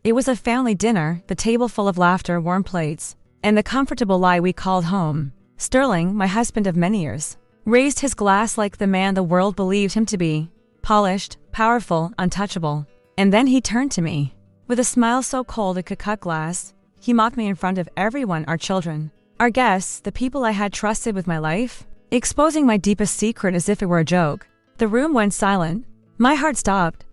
It was a family dinner, the table full of laughter, warm plates, and the comfortable lie we called home. Sterling, my husband of many years, raised his glass like the man the world believed him to be, polished, powerful, untouchable. And then he turned to me. With a smile so cold it could cut glass, he mocked me in front of everyone, our children, our guests, the people I had trusted with my life, exposing my deepest secret as if it were a joke. The room went silent. My heart stopped.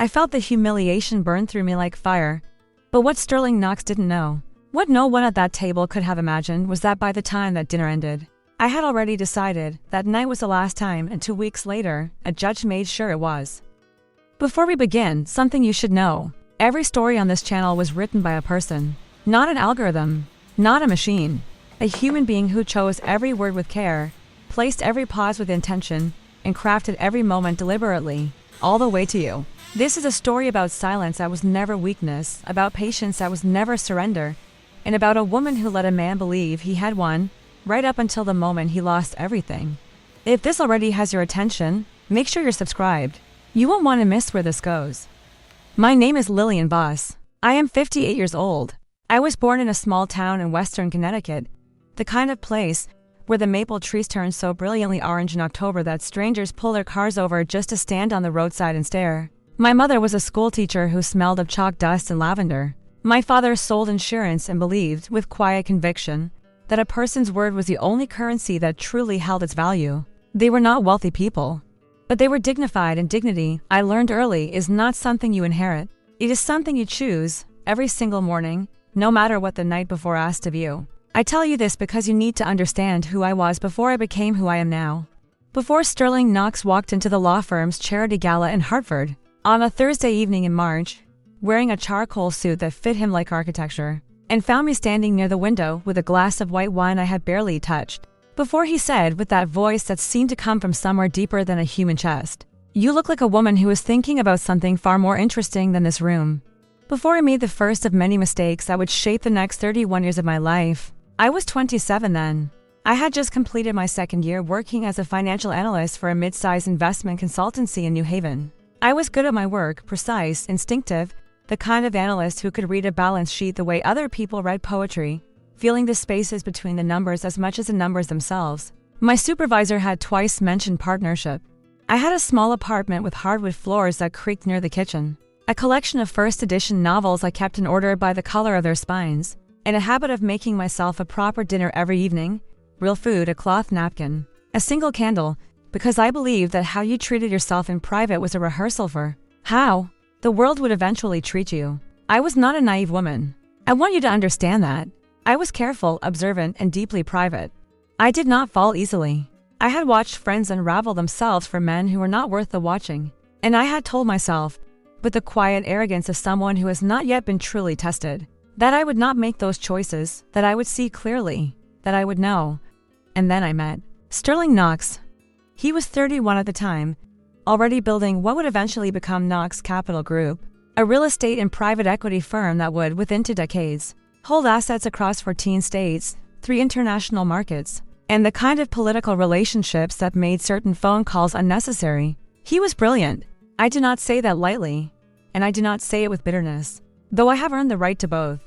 I felt the humiliation burn through me like fire. But what Sterling Knox didn't know, what no one at that table could have imagined, was that by the time that dinner ended, I had already decided that night was the last time, and 2 weeks later, a judge made sure it was. Before we begin, something you should know. Every story on this channel was written by a person, not an algorithm, not a machine. A human being who chose every word with care, placed every pause with intention, and crafted every moment deliberately, all the way to you. This is a story about silence that was never weakness, about patience that was never surrender, and about a woman who let a man believe he had won, right up until the moment he lost everything. If this already has your attention, make sure you're subscribed. You won't want to miss where this goes. My name is Lillian Voss. I am 58 years old. I was born in a small town in western Connecticut, the kind of place where the maple trees turn so brilliantly orange in October that strangers pull their cars over just to stand on the roadside and stare. My mother was a schoolteacher who smelled of chalk dust and lavender. My father sold insurance and believed, with quiet conviction, that a person's word was the only currency that truly held its value. They were not wealthy people, but they were dignified, and dignity, I learned early, is not something you inherit. It is something you choose, every single morning, no matter what the night before asked of you. I tell you this because you need to understand who I was before I became who I am now. Before Sterling Knox walked into the law firm's charity gala in Hartford, on a Thursday evening in March, wearing a charcoal suit that fit him like architecture, and found me standing near the window with a glass of white wine I had barely touched. Before he said, with that voice that seemed to come from somewhere deeper than a human chest, "You look like a woman who is thinking about something far more interesting than this room." Before I made the first of many mistakes that would shape the next 31 years of my life. I was 27 then. I had just completed my second year working as a financial analyst for a mid-sized investment consultancy in New Haven. I was good at my work, precise, instinctive, the kind of analyst who could read a balance sheet the way other people read poetry, feeling the spaces between the numbers as much as the numbers themselves. My supervisor had twice mentioned partnership. I had a small apartment with hardwood floors that creaked near the kitchen, a collection of first edition novels I kept in order by the color of their spines, and a habit of making myself a proper dinner every evening, real food, a cloth napkin, a single candle, because I believed that how you treated yourself in private was a rehearsal for how the world would eventually treat you. I was not a naive woman. I want you to understand that. I was careful, observant, and deeply private. I did not fall easily. I had watched friends unravel themselves for men who were not worth the watching, and I had told myself, with the quiet arrogance of someone who has not yet been truly tested, that I would not make those choices, that I would see clearly, that I would know. And then I met Sterling Knox. He was 31 at the time, already building what would eventually become Knox Capital Group, a real estate and private equity firm that would, within 2 decades, hold assets across 14 states, 3 international markets, and the kind of political relationships that made certain phone calls unnecessary. He was brilliant. I do not say that lightly, and I do not say it with bitterness, though I have earned the right to both.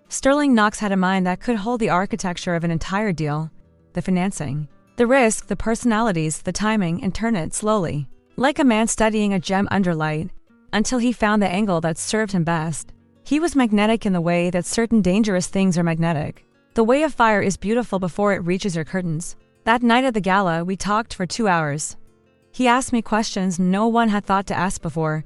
Sterling Knox had a mind that could hold the architecture of an entire deal, the financing, the risk, the personalities, the timing, and turn it slowly, like a man studying a gem under light, until he found the angle that served him best. He was magnetic in the way that certain dangerous things are magnetic. The way a fire is beautiful before it reaches your curtains. That night at the gala, we talked for 2 hours. He asked me questions no one had thought to ask before,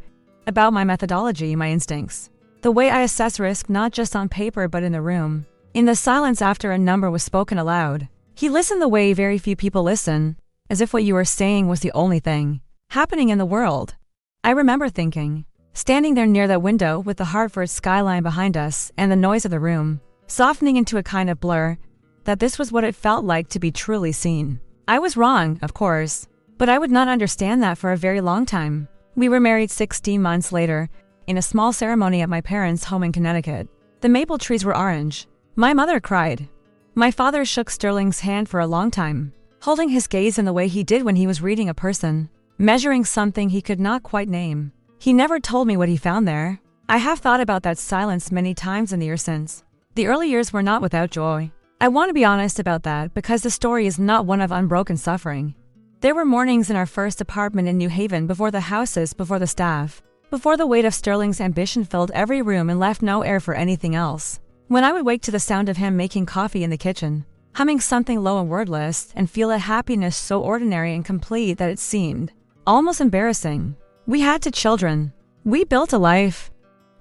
about my methodology, my instincts, the way I assess risk not just on paper but in the room. In the silence after a number was spoken aloud, he listened the way very few people listen, as if what you were saying was the only thing happening in the world. I remember thinking, standing there near that window with the Hartford skyline behind us and the noise of the room, softening into a kind of blur, that this was what it felt like to be truly seen. I was wrong, of course, but I would not understand that for a very long time. We were married 16 months later, in a small ceremony at my parents' home in Connecticut. The maple trees were orange. My mother cried. My father shook Sterling's hand for a long time, holding his gaze in the way he did when he was reading a person, measuring something he could not quite name. He never told me what he found there. I have thought about that silence many times in the years since. The early years were not without joy. I want to be honest about that because the story is not one of unbroken suffering. There were mornings in our first apartment in New Haven before the houses, before the staff, before the weight of Sterling's ambition filled every room and left no air for anything else. When I would wake to the sound of him making coffee in the kitchen, humming something low and wordless, and feel a happiness so ordinary and complete that it seemed almost embarrassing. We had 2 children. We built a life.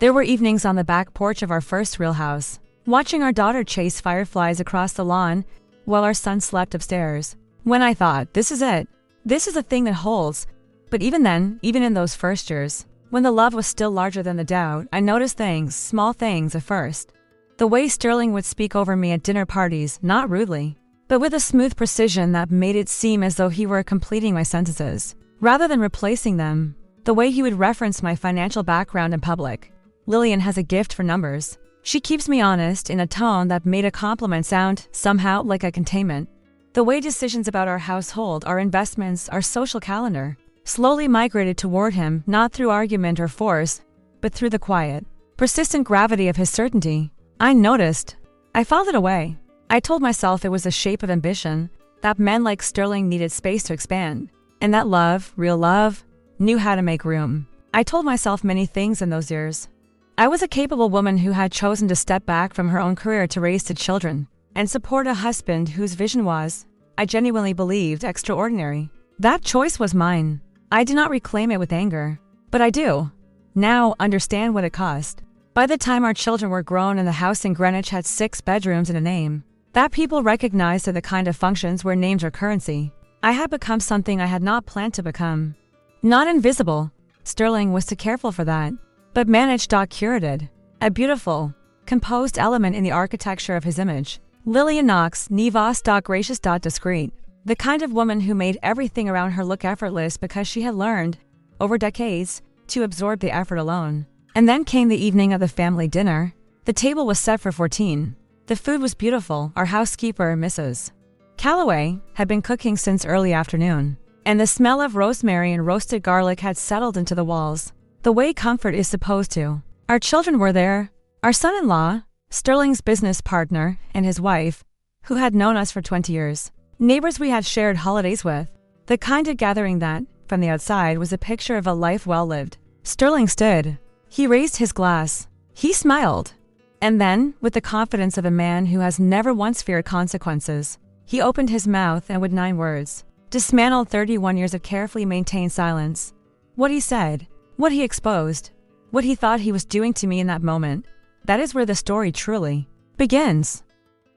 There were evenings on the back porch of our first real house, watching our daughter chase fireflies across the lawn while our son slept upstairs, when I thought, this is it. This is the thing that holds. But even then, even in those first years, when the love was still larger than the doubt, I noticed things, small things at first. The way Sterling would speak over me at dinner parties, not rudely, but with a smooth precision that made it seem as though he were completing my sentences, rather than replacing them. The way he would reference my financial background in public. Lillian has a gift for numbers. She keeps me honest in a tone that made a compliment sound, somehow, like a containment. The way decisions about our household, our investments, our social calendar, slowly migrated toward him, not through argument or force, but through the quiet, persistent gravity of his certainty. I noticed. I filed it away. I told myself it was the shape of ambition, that men like Sterling needed space to expand, and that love, real love, knew how to make room. I told myself many things in those years. I was a capable woman who had chosen to step back from her own career to raise 2 children, and support a husband whose vision was, I genuinely believed, extraordinary. That choice was mine. I do not reclaim it with anger, but I do now understand what it cost. By the time our children were grown and the house in Greenwich had 6 bedrooms and a name, that people recognized are the kind of functions where names are currency, I had become something I had not planned to become. Not invisible. Sterling was too careful for that, but managed-curated. A beautiful, composed element in the architecture of his image. Lillian Knox, Voss.gracious.discreet. The kind of woman who made everything around her look effortless because she had learned, over decades, to absorb the effort alone. And then came the evening of the family dinner. The table was set for 14. The food was beautiful. Our housekeeper, Mrs. Calloway, had been cooking since early afternoon, and the smell of rosemary and roasted garlic had settled into the walls, the way comfort is supposed to. Our children were there. Our son-in-law, Sterling's business partner, and his wife, who had known us for 20 years. Neighbors we had shared holidays with. The kind of gathering that, from the outside, was a picture of a life well lived. Sterling stood. He raised his glass. He smiled. And then, with the confidence of a man who has never once feared consequences, he opened his mouth and with 9 words, dismantled 31 years of carefully maintained silence. What he said, what he exposed, what he thought he was doing to me in that moment, that is where the story truly begins.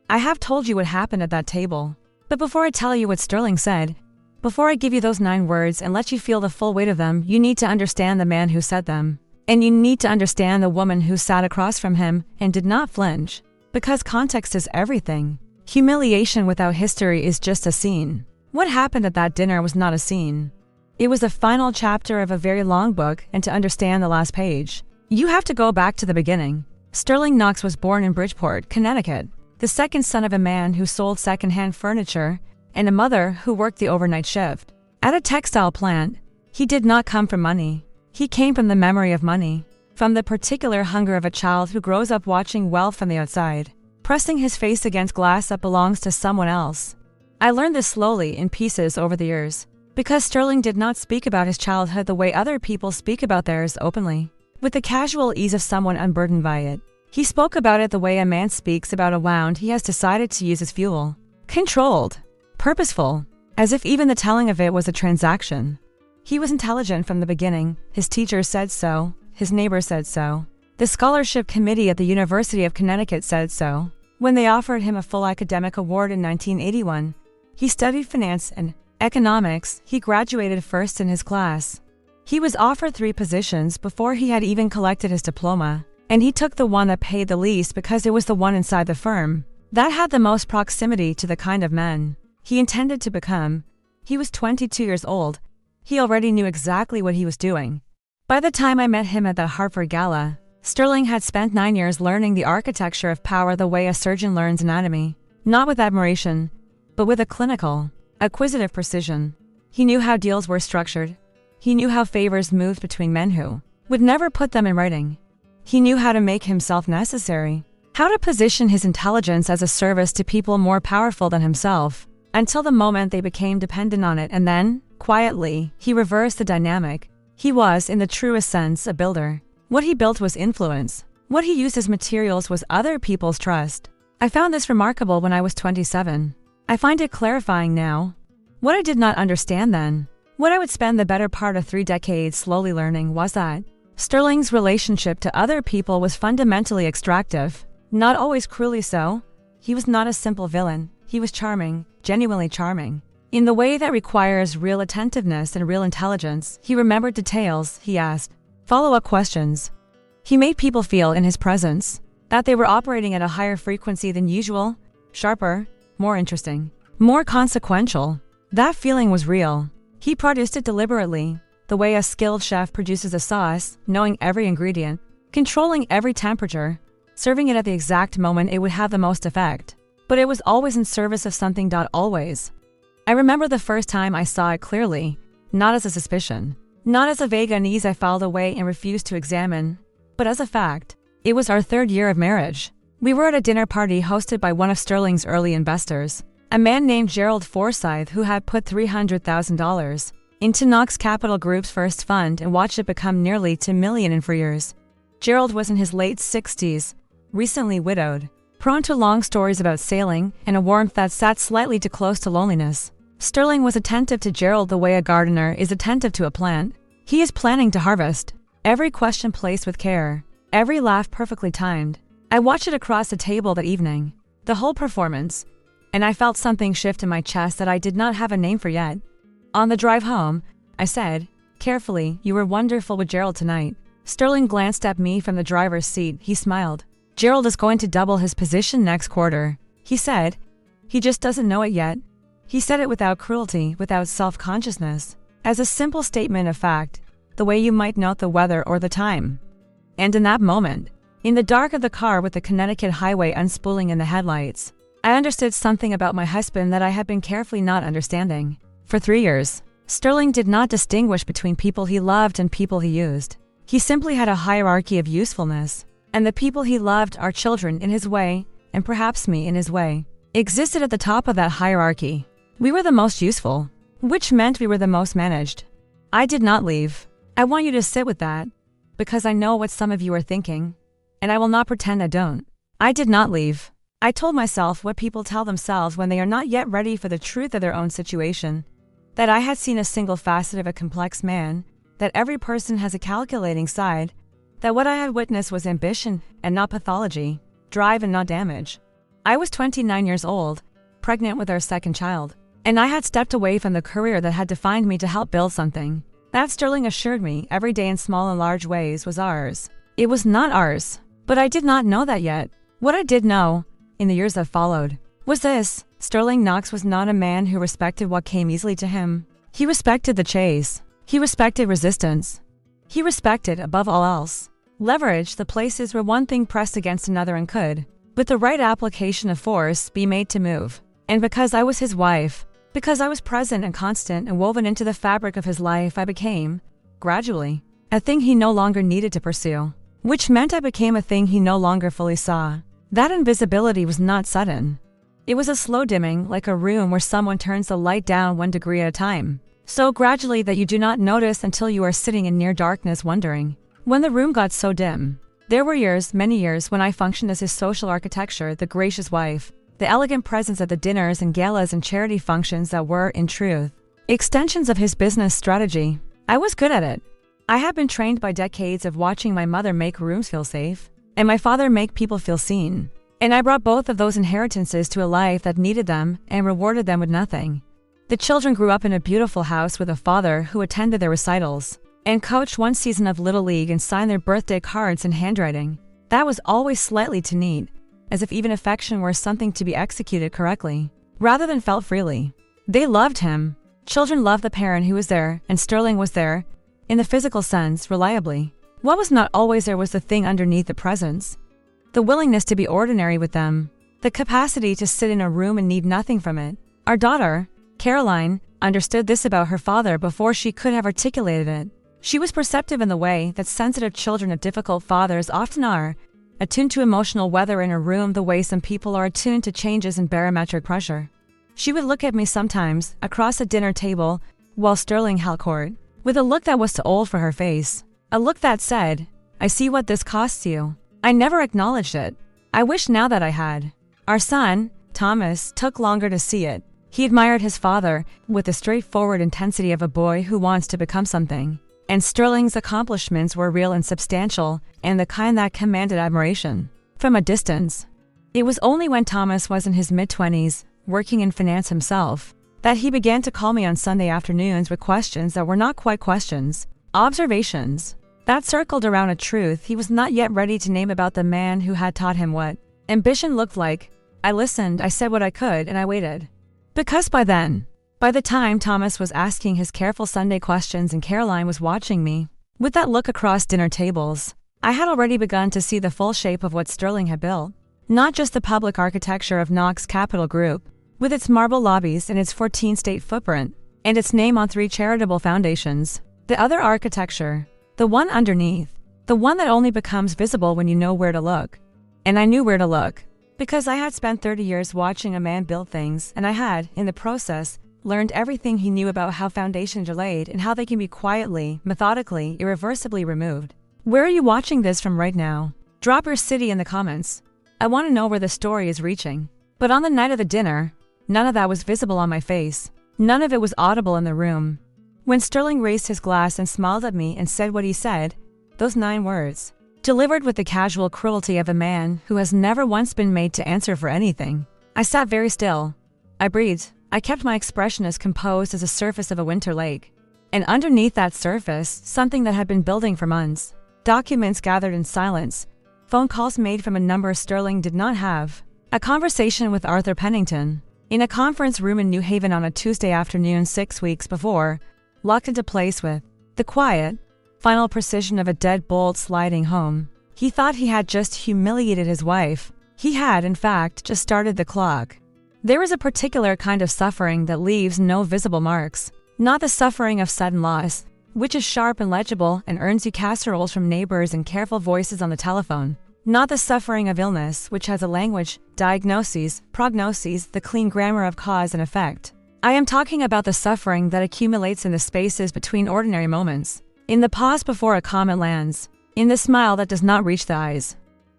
I have told you what happened at that table, but before I tell you what Sterling said, before I give you those 9 words and let you feel the full weight of them, you need to understand the man who said them. And you need to understand the woman who sat across from him and did not flinch. Because context is everything. Humiliation without history is just a scene. What happened at that dinner was not a scene. It was the final chapter of a very long book, and to understand the last page, you have to go back to the beginning. Sterling Knox was born in Bridgeport, Connecticut, the second son of a man who sold second-hand furniture and a mother who worked the overnight shift. At a textile plant, he did not come from money. He came from the memory of money, from the particular hunger of a child who grows up watching wealth from the outside, pressing his face against glass that belongs to someone else. I learned this slowly, in pieces over the years, because Sterling did not speak about his childhood the way other people speak about theirs openly, with the casual ease of someone unburdened by it. He spoke about it the way a man speaks about a wound he has decided to use as fuel. Controlled, purposeful, as if even the telling of it was a transaction. He was intelligent from the beginning. His teachers said so. His neighbors said so. The scholarship committee at the University of Connecticut said so. When they offered him a full academic award in 1981, he studied finance and economics. He graduated first in his class. He was offered 3 positions before he had even collected his diploma, and he took the one that paid the least because it was the one inside the firm that had the most proximity to the kind of man he intended to become. He was 22 years old. He already knew exactly what he was doing. By the time I met him at the Hartford Gala, Sterling had spent 9 years learning the architecture of power the way a surgeon learns anatomy, not with admiration, but with a clinical, acquisitive precision. He knew how deals were structured. He knew how favors moved between men who would never put them in writing. He knew how to make himself necessary, how to position his intelligence as a service to people more powerful than himself, until the moment they became dependent on it, and then, quietly, he reversed the dynamic. He was, in the truest sense, a builder. What he built was influence. What he used as materials was other people's trust. I found this remarkable when I was 27. I find it clarifying now. What I did not understand then, what I would spend the better part of 3 decades slowly learning, was that Sterling's relationship to other people was fundamentally extractive, not always cruelly so. He was not a simple villain. He was charming, genuinely charming. In the way that requires real attentiveness and real intelligence, he remembered details, he asked follow-up questions. He made people feel in his presence that they were operating at a higher frequency than usual, sharper, more interesting, more consequential. That feeling was real. He produced it deliberately, the way a skilled chef produces a sauce, knowing every ingredient, controlling every temperature, serving it at the exact moment it would have the most effect. But it was always in service of something. Always. I remember the first time I saw it clearly, not as a suspicion, not as a vague unease I filed away and refused to examine, but as a fact. It was our 3rd year of marriage. We were at a dinner party hosted by one of Sterling's early investors, a man named Gerald Forsyth, who had put $300,000 into Knox Capital Group's first fund and watched it become nearly $2 million in 4 years. Gerald was in his late 60s, recently widowed, prone to long stories about sailing and a warmth that sat slightly too close to loneliness. Sterling was attentive to Gerald the way a gardener is attentive to a plant. He is planning to harvest. Every question placed with care, every laugh perfectly timed. I watched it across the table that evening, the whole performance, and I felt something shift in my chest that I did not have a name for yet. On the drive home, I said, carefully, "You were wonderful with Gerald tonight." Sterling glanced at me from the driver's seat. He smiled. "Gerald is going to double his position next quarter," he said. "He just doesn't know it yet." He said it without cruelty, without self-consciousness, as a simple statement of fact, the way you might note the weather or the time. And in that moment, in the dark of the car with the Connecticut highway unspooling in the headlights, I understood something about my husband that I had been carefully not understanding. For 3 years, Sterling did not distinguish between people he loved and people he used. He simply had a hierarchy of usefulness, and the people he loved, our children in his way, and perhaps me in his way, existed at the top of that hierarchy. We were the most useful, which meant we were the most managed. I did not leave. I want you to sit with that, because I know what some of you are thinking, and I will not pretend I don't. I did not leave. I told myself what people tell themselves when they are not yet ready for the truth of their own situation, that I had seen a single facet of a complex man, that every person has a calculating side, that what I had witnessed was ambition and not pathology, drive and not damage. I was 29 years old, pregnant with our 2nd child, and I had stepped away from the career that had defined me to help build something that, Sterling assured me, every day in small and large ways, was ours. It was not ours, but I did not know that yet. What I did know, in the years that followed, was this: Sterling Knox was not a man who respected what came easily to him. He respected the chase. He respected resistance. He respected, above all else, leverage, the places where one thing pressed against another and could, with the right application of force, be made to move. And because I was his wife, because I was present and constant and woven into the fabric of his life, I became, gradually, a thing he no longer needed to pursue, which meant I became a thing he no longer fully saw. That invisibility was not sudden. It was a slow dimming, like a room where someone turns the light down 1 degree at a time, so gradually that you do not notice until you are sitting in near darkness wondering. When the room got so dim, there were years, many years, when I functioned as his social architecture, the gracious wife, the elegant presence at the dinners and galas and charity functions that were, in truth, extensions of his business strategy. I was good at it. I had been trained by decades of watching my mother make rooms feel safe, and my father make people feel seen. And I brought both of those inheritances to a life that needed them and rewarded them with nothing. The children grew up in a beautiful house with a father who attended their recitals and coached one season of Little League and signed their birthday cards in handwriting that was always slightly too neat, as if even affection were something to be executed correctly, rather than felt freely. They loved him. Children loved the parent who was there, and Sterling was there, in the physical sense, reliably. What was not always there was the thing underneath the presence. The willingness to be ordinary with them. The capacity to sit in a room and need nothing from it. Our daughter, Caroline, understood this about her father before she could have articulated it. She was perceptive in the way that sensitive children of difficult fathers often are, attuned to emotional weather in a room the way some people are attuned to changes in barometric pressure. She would look at me sometimes, across a dinner table, while Sterling held court, with a look that was too old for her face. A look that said, "I see what this costs you." I never acknowledged it. I wish now that I had. Our son, Thomas, took longer to see it. He admired his father, with the straightforward intensity of a boy who wants to become something. And Sterling's accomplishments were real and substantial, and the kind that commanded admiration. From a distance. It was only when Thomas was in his mid-20s, working in finance himself, that he began to call me on Sunday afternoons with questions that were not quite questions, observations, that circled around a truth he was not yet ready to name about the man who had taught him what ambition looked like. I listened, I said what I could, and I waited. Because by the time Thomas was asking his careful Sunday questions and Caroline was watching me, with that look across dinner tables, I had already begun to see the full shape of what Sterling had built. Not just the public architecture of Knox Capital Group, with its marble lobbies and its 14-state footprint, and its name on 3 charitable foundations. The other architecture, the one underneath, the one that only becomes visible when you know where to look. And I knew where to look, because I had spent 30 years watching a man build things, and I had, in the process, learned everything he knew about how foundations are laid and how they can be quietly, methodically, irreversibly removed. Where are you watching this from right now? Drop your city in the comments. I want to know where the story is reaching. But on the night of the dinner, none of that was visible on my face. None of it was audible in the room. When Sterling raised his glass and smiled at me and said what he said, those 9 words, delivered with the casual cruelty of a man who has never once been made to answer for anything, I sat very still. I breathed. I kept my expression as composed as the surface of a winter lake. And underneath that surface, something that had been building for months. Documents gathered in silence. Phone calls made from a number Sterling did not have. A conversation with Arthur Pennington. In a conference room in New Haven on a Tuesday afternoon 6 weeks before. Locked into place with the quiet, final precision of a deadbolt sliding home. He thought he had just humiliated his wife. He had, in fact, just started the clock. There is a particular kind of suffering that leaves no visible marks. Not the suffering of sudden loss, which is sharp and legible and earns you casseroles from neighbors and careful voices on the telephone. Not the suffering of illness, which has a language, diagnoses, prognoses, the clean grammar of cause and effect. I am talking about the suffering that accumulates in the spaces between ordinary moments. In the pause before a comment lands. In the smile that does not reach the eyes.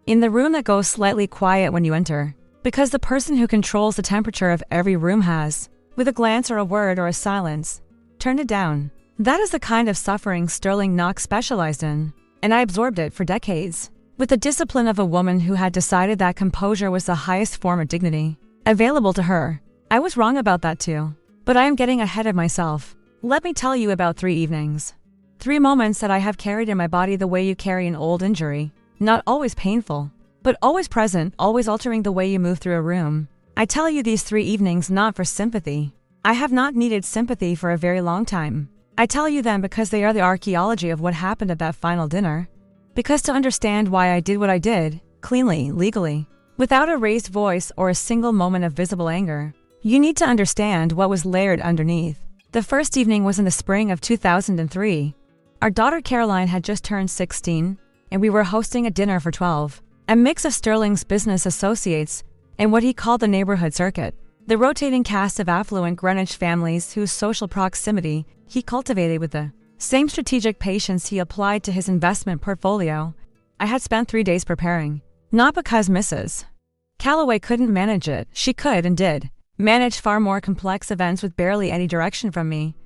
In the room that goes slightly quiet when you enter. Because the person who controls the temperature of every room has, with a glance or a word or a silence, turned it down. That is the kind of suffering Sterling Knox specialized in, and I absorbed it for decades. With the discipline of a woman who had decided that composure was the highest form of dignity available to her. I was wrong about that too. But I am getting ahead of myself. Let me tell you about 3 evenings. 3 moments that I have carried in my body the way you carry an old injury. Not always painful, but always present, always altering the way you move through a room. I tell you these 3 evenings not for sympathy. I have not needed sympathy for a very long time. I tell you them because they are the archaeology of what happened at that final dinner. Because to understand why I did what I did, cleanly, legally, without a raised voice or a single moment of visible anger, you need to understand what was layered underneath. The first evening was in the spring of 2003. Our daughter Caroline had just turned 16, and we were hosting a dinner for 12. A mix of Sterling's business associates and what he called the neighborhood circuit. The rotating cast of affluent Greenwich families whose social proximity he cultivated with the same strategic patience he applied to his investment portfolio. I had spent 3 days preparing. Not because Mrs. Calloway couldn't manage it. She could and did manage far more complex events with barely any direction from me.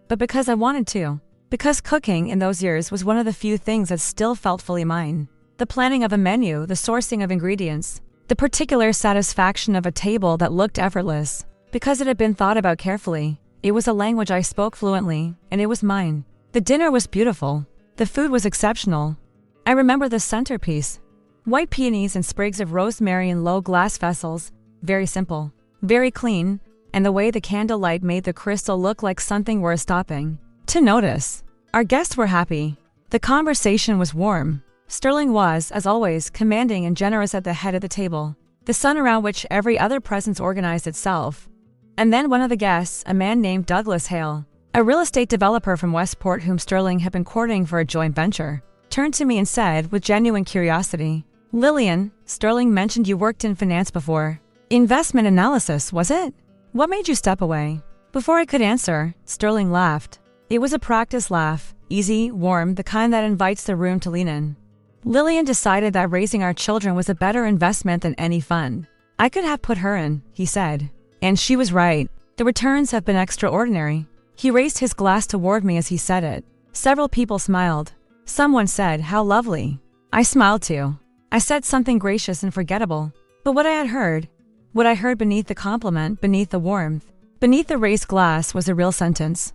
But because I wanted to. Because cooking in those years was one of the few things that still felt fully mine. The planning of a menu, the sourcing of ingredients, the particular satisfaction of a table that looked effortless. Because it had been thought about carefully. It was a language I spoke fluently, and it was mine. The dinner was beautiful. The food was exceptional. I remember the centerpiece. White peonies and sprigs of rosemary in low glass vessels. Very simple. Very clean. And the way the candlelight made the crystal look like something worth stopping to notice. Our guests were happy. The conversation was warm. Sterling was, as always, commanding and generous at the head of the table. The sun around which every other presence organized itself. And then one of the guests, a man named Douglas Hale, A real estate developer from Westport whom Sterling had been courting for a joint venture, turned to me and said with genuine curiosity, "Lillian, Sterling mentioned you worked in finance before. Investment analysis, was it? What made you step away?" Before I could answer, Sterling laughed. It was a practice laugh, easy, warm, the kind that invites the room to lean in. "Lillian decided that raising our children was a better investment than any fund I could have put her in," he said. And she was right. The returns have been extraordinary. He raised his glass toward me as he said it. Several people smiled. Someone said, "How lovely." I smiled too. I said something gracious and forgettable. But what I heard beneath the compliment, beneath the warmth, beneath the raised glass was a real sentence.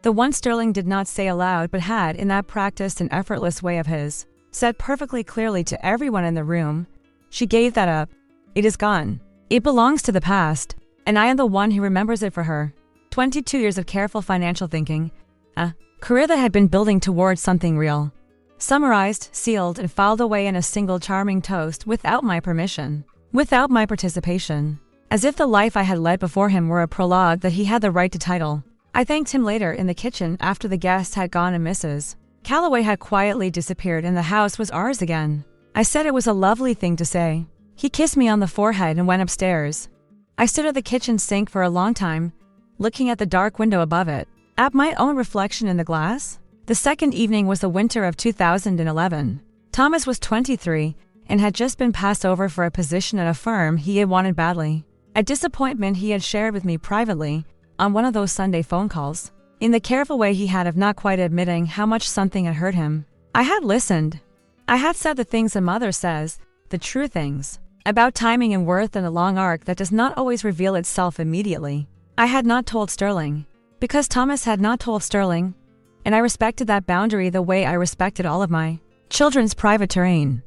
The one Sterling did not say aloud but had, in that practiced and effortless way of his, said perfectly clearly to everyone in the room, "She gave that up. It is gone. It belongs to the past, and I am the one who remembers it for her." 22 years of careful financial thinking, a career that had been building towards something real. Summarized, sealed, and filed away in a single charming toast without my permission, without my participation, as if the life I had led before him were a prologue that he had the right to title. I thanked him later in the kitchen after the guests had gone and Mrs. Calloway had quietly disappeared and the house was ours again. I said it was a lovely thing to say. He kissed me on the forehead and went upstairs. I stood at the kitchen sink for a long time, looking at the dark window above it, at my own reflection in the glass. The second evening was the winter of 2011. Thomas was 23 and had just been passed over for a position at a firm he had wanted badly. A disappointment he had shared with me privately on one of those Sunday phone calls, in the careful way he had of not quite admitting how much something had hurt him. I had listened. I had said the things a mother says, the true things, about timing and worth and a long arc that does not always reveal itself immediately. I had not told Sterling, because Thomas had not told Sterling, and I respected that boundary the way I respected all of my children's private terrain.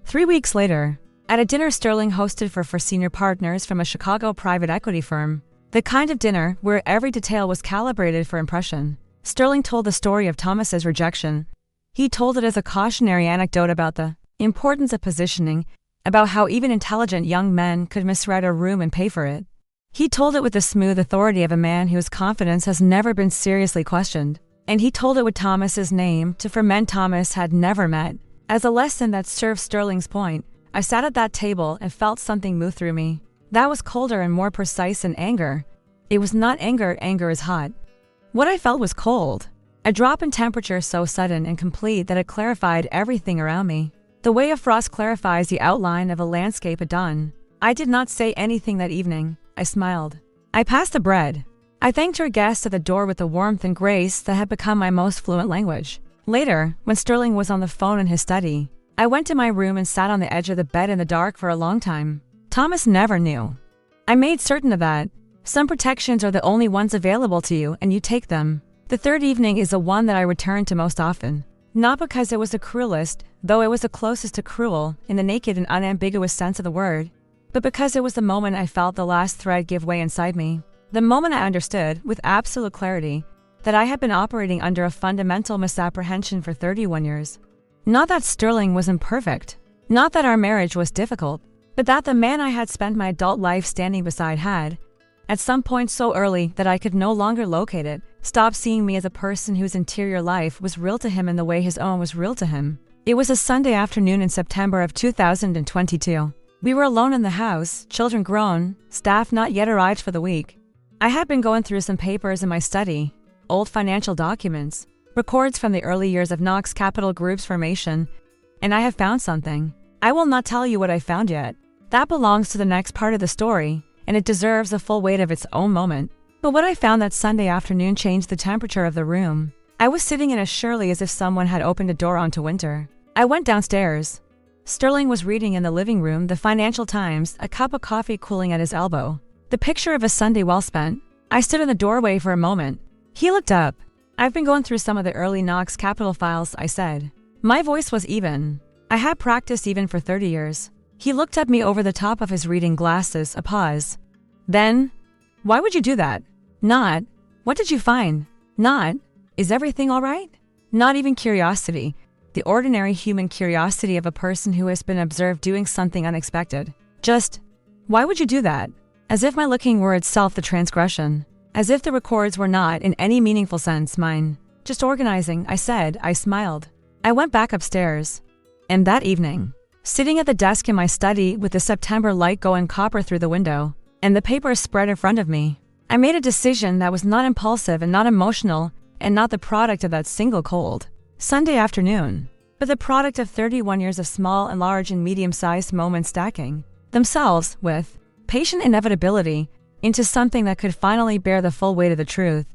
3 weeks later, at a dinner Sterling hosted for senior partners from a Chicago private equity firm, the kind of dinner where every detail was calibrated for impression, Sterling told the story of Thomas's rejection. He told it as a cautionary anecdote about the importance of positioning, about how even intelligent young men could misread a room and pay for it. He told it with the smooth authority of a man whose confidence has never been seriously questioned. And he told it with Thomas's name to for men Thomas had never met. As a lesson that served Sterling's point, I sat at that table and felt something move through me. That was colder and more precise than anger. It was not anger, anger is hot. What I felt was cold. A drop in temperature so sudden and complete that it clarified everything around me. The way a frost clarifies the outline of a landscape at dawn. I did not say anything that evening. I smiled. I passed the bread. I thanked her guests at the door with the warmth and grace that had become my most fluent language. Later, when Sterling was on the phone in his study, I went to my room and sat on the edge of the bed in the dark for a long time. Thomas never knew. I made certain of that. Some protections are the only ones available to you, and you take them. The third evening is the one that I returned to most often. Not because it was the cruelest, though it was the closest to cruel in the naked and unambiguous sense of the word, but because it was the moment I felt the last thread give way inside me. The moment I understood, with absolute clarity, that I had been operating under a fundamental misapprehension for 31 years. Not that Sterling was imperfect, not that our marriage was difficult, but that the man I had spent my adult life standing beside had, at some point so early that I could no longer locate it, stopped seeing me as a person whose interior life was real to him in the way his own was real to him. It was a Sunday afternoon in September of 2022. We were alone in the house, children grown, staff not yet arrived for the week. I had been going through some papers in my study, old financial documents, records from the early years of Knox Capital Group's formation, and I have found something. I will not tell you what I found yet. That belongs to the next part of the story, and it deserves the full weight of its own moment. But what I found that Sunday afternoon changed the temperature of the room. I was sitting in as surely as if someone had opened a door onto winter. I went downstairs. Sterling was reading in the living room the Financial Times, a cup of coffee cooling at his elbow. The picture of a Sunday well spent. I stood in the doorway for a moment. He looked up. "I've been going through some of the early Knox Capital files," I said. My voice was even. I had practiced even for 30 years. He looked at me over the top of his reading glasses, a pause. Then, "Why would you do that?" Not, "What did you find?" Not, "Is everything all right?" Not even curiosity. The ordinary human curiosity of a person who has been observed doing something unexpected. Just, "Why would you do that?" As if my looking were itself the transgression. as if the records were not, in any meaningful sense, mine. Just organizing, I said. I smiled. I went back upstairs. And that evening, sitting at the desk in my study with the September light going copper through the window, and the papers spread in front of me, I made a decision that was not impulsive and not emotional, and not the product of that single cold Sunday afternoon, but the product of 31 years of small and large and medium-sized moments stacking themselves, with patient inevitability, into something that could finally bear the full weight of the truth.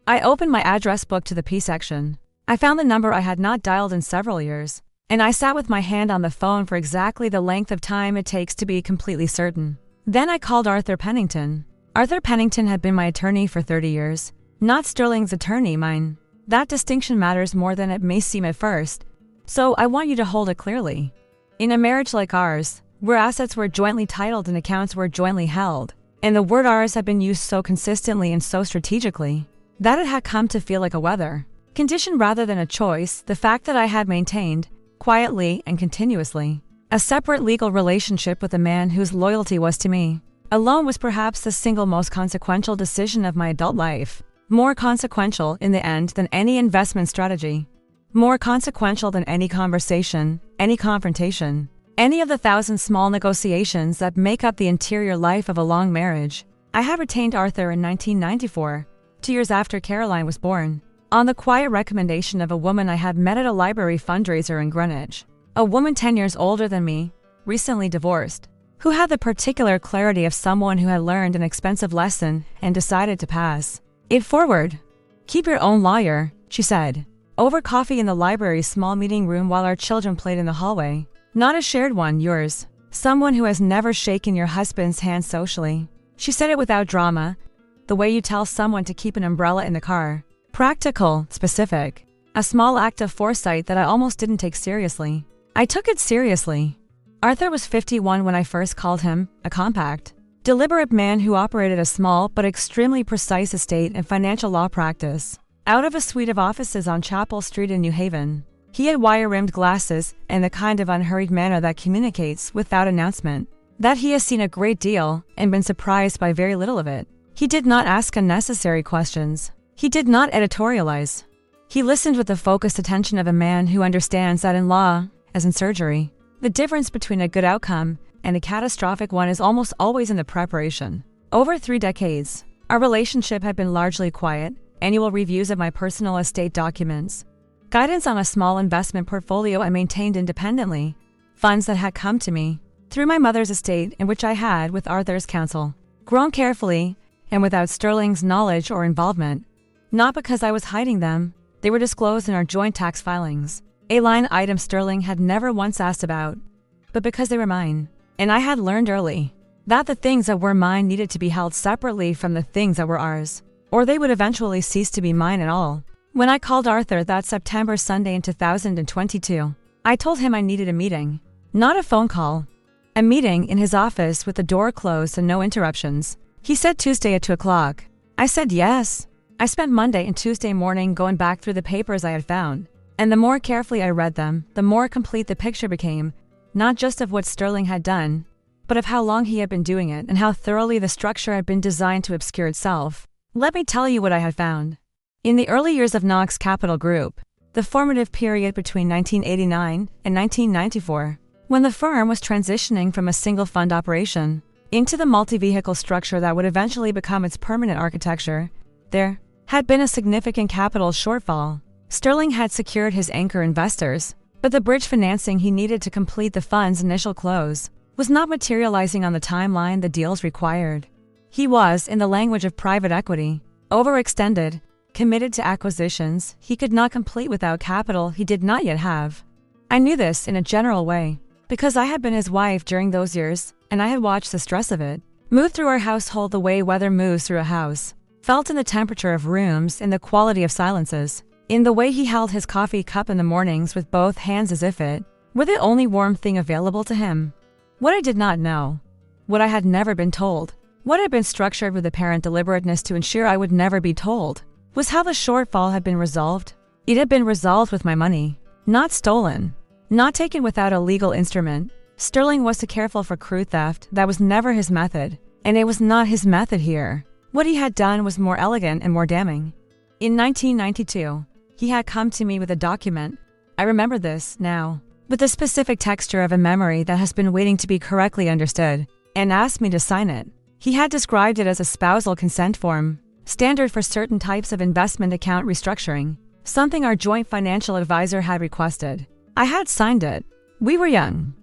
I opened my address book to the P section. I found the number I had not dialed in several years, and I sat with my hand on the phone for exactly the length of time it takes to be completely certain. Then I called Arthur Pennington. Arthur Pennington had been my attorney for 30 years, not Sterling's attorney, mine. That distinction matters more than it may seem at first, so I want you to hold it clearly. In a marriage like ours, where assets were jointly titled and accounts were jointly held, and the word ours had been used so consistently and so strategically, that it had come to feel like a weather condition rather than a choice, the fact that I had maintained, quietly and continuously, a separate legal relationship with a man whose loyalty was to me alone was perhaps the single most consequential decision of my adult life. More consequential in the end than any investment strategy. More consequential than any conversation, any confrontation, any of the 1,000 small negotiations that make up the interior life of a long marriage. I had retained Arthur in 1994, 2 years after Caroline was born, on the quiet recommendation of a woman I had met at a library fundraiser in Greenwich. A woman 10 years older than me, recently divorced, who had the particular clarity of someone who had learned an expensive lesson and decided to pass it forward. "Keep your own lawyer," she said, over coffee in the library's small meeting room while our children played in the hallway. "Not a shared one, yours. Someone who has never shaken your husband's hand socially." She said it without drama, the way you tell someone to keep an umbrella in the car. Practical, specific. A small act of foresight that I almost didn't take seriously. I took it seriously. Arthur was 51 when I first called him a compact, deliberate man who operated a small but extremely precise estate and financial law practice out of a suite of offices on Chapel Street in New Haven. He had wire-rimmed glasses and the kind of unhurried manner that communicates without announcement that he has seen a great deal and been surprised by very little of it. He did not ask unnecessary questions. He did not editorialize. He listened with the focused attention of a man who understands that in law, as in surgery, the difference between a good outcome and a catastrophic one is almost always in the preparation. Over 3 decades, our relationship had been largely quiet, annual reviews of my personal estate documents, guidance on a small investment portfolio I maintained independently, funds that had come to me through my mother's estate and which I had, with Arthur's counsel, grown carefully and without Sterling's knowledge or involvement. Not because I was hiding them, they were disclosed in our joint tax filings, a line item Sterling had never once asked about, but because they were mine. And I had learned early that the things that were mine needed to be held separately from the things that were ours, or they would eventually cease to be mine at all. When I called Arthur that September Sunday in 2022, I told him I needed a meeting, not a phone call. A meeting in his office with the door closed and no interruptions. He said Tuesday at 2 o'clock. I said yes. I spent Monday and Tuesday morning going back through the papers I had found, and the more carefully I read them, the more complete the picture became, not just of what Sterling had done, but of how long he had been doing it and how thoroughly the structure had been designed to obscure itself. Let me tell you what I had found. In the early years of Knox Capital Group, the formative period between 1989 and 1994, when the firm was transitioning from a single fund operation into the multi-vehicle structure that would eventually become its permanent architecture, there had been a significant capital shortfall. Sterling had secured his anchor investors, but the bridge financing he needed to complete the fund's initial close was not materializing on the timeline the deals required. He was, in the language of private equity, overextended, committed to acquisitions he could not complete without capital he did not yet have. I knew this in a general way, because I had been his wife during those years, and I had watched the stress of it move through our household the way weather moves through a house, felt in the temperature of rooms, in the quality of silences, in the way he held his coffee cup in the mornings with both hands as if it were the only warm thing available to him. What I did not know, what I had never been told, what had been structured with apparent deliberateness to ensure I would never be told, was how the shortfall had been resolved. It had been resolved with my money, not stolen, not taken without a legal instrument. Sterling was too careful for crew theft. That was never his method, and it was not his method here. What he had done was more elegant and more damning. In 1992, he had come to me with a document. I remember this now, with the specific texture of a memory that has been waiting to be correctly understood, and asked me to sign it. He had described it as a spousal consent form, standard for certain types of investment account restructuring, something our joint financial advisor had requested. I had signed it. We were young.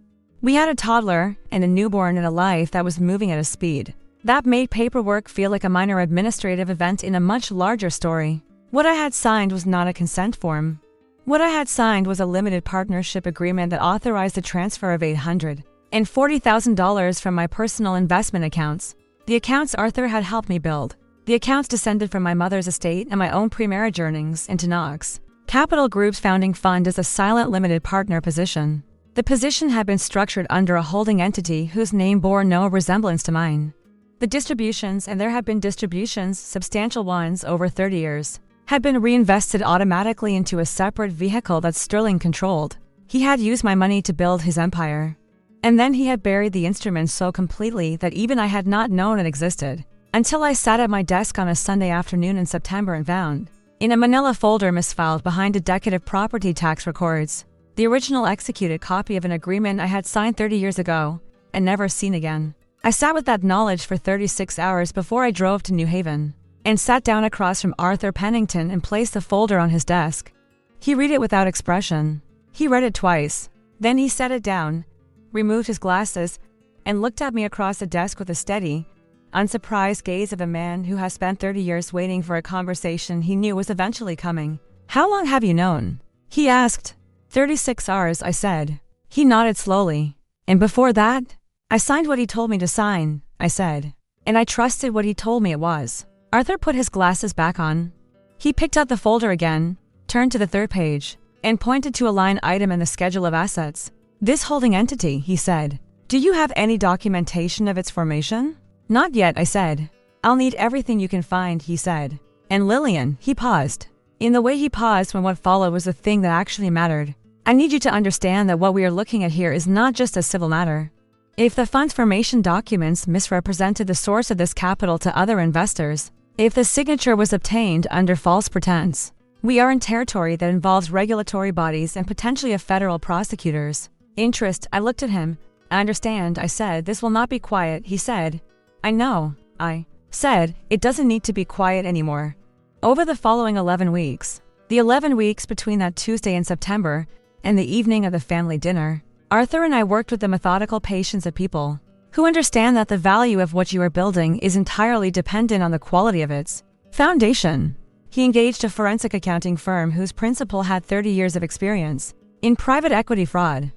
We had a toddler and a newborn in a life that was moving at a speed that made paperwork feel like a minor administrative event in a much larger story. What I had signed was not a consent form. What I had signed was a limited partnership agreement that authorized the transfer of $840,000 from my personal investment accounts, the accounts Arthur had helped me build. The accounts descended from my mother's estate and my own pre-marriage earnings into Knox Capital Group's founding fund as a silent limited partner position. The position had been structured under a holding entity whose name bore no resemblance to mine. The distributions, and there had been distributions, substantial ones over 30 years, had been reinvested automatically into a separate vehicle that Sterling controlled. He had used my money to build his empire. And then he had buried the instruments so completely that even I had not known it existed, until I sat at my desk on a Sunday afternoon in September and found, in a manila folder misfiled behind a decade of property tax records, the original executed copy of an agreement I had signed 30 years ago and never seen again. I sat with that knowledge for 36 hours before I drove to New Haven, and sat down across from Arthur Pennington and placed the folder on his desk. He read it without expression. He read it twice. Then he set it down, removed his glasses, and looked at me across the desk with a steady, unsurprised gaze of a man who has spent 30 years waiting for a conversation he knew was eventually coming. "How long have you known?" he asked. 36 hours, I said. He nodded slowly. "And before that?" "I signed what he told me to sign," I said. "And I trusted what he told me it was." Arthur put his glasses back on. He picked up the folder again, turned to the third page, and pointed to a line item in the schedule of assets. "This holding entity," he said. "Do you have any documentation of its formation?" "Not yet," I said. "I'll need everything you can find," he said. "And Lillian," he paused. In the way he paused when what followed was the thing that actually mattered. "I need you to understand that what we are looking at here is not just a civil matter. If the fund's formation documents misrepresented the source of this capital to other investors, if the signature was obtained under false pretense, we are in territory that involves regulatory bodies and potentially a federal prosecutor's interest." I looked at him. "I understand," I said. "This will not be quiet," he said. "I know," I said. "It doesn't need to be quiet anymore." Over the following 11 weeks, the 11 weeks between that Tuesday in September and the evening of the family dinner, Arthur and I worked with the methodical patience of people who understand that the value of what you are building is entirely dependent on the quality of its foundation. He engaged a forensic accounting firm whose principal had 30 years of experience in private equity fraud.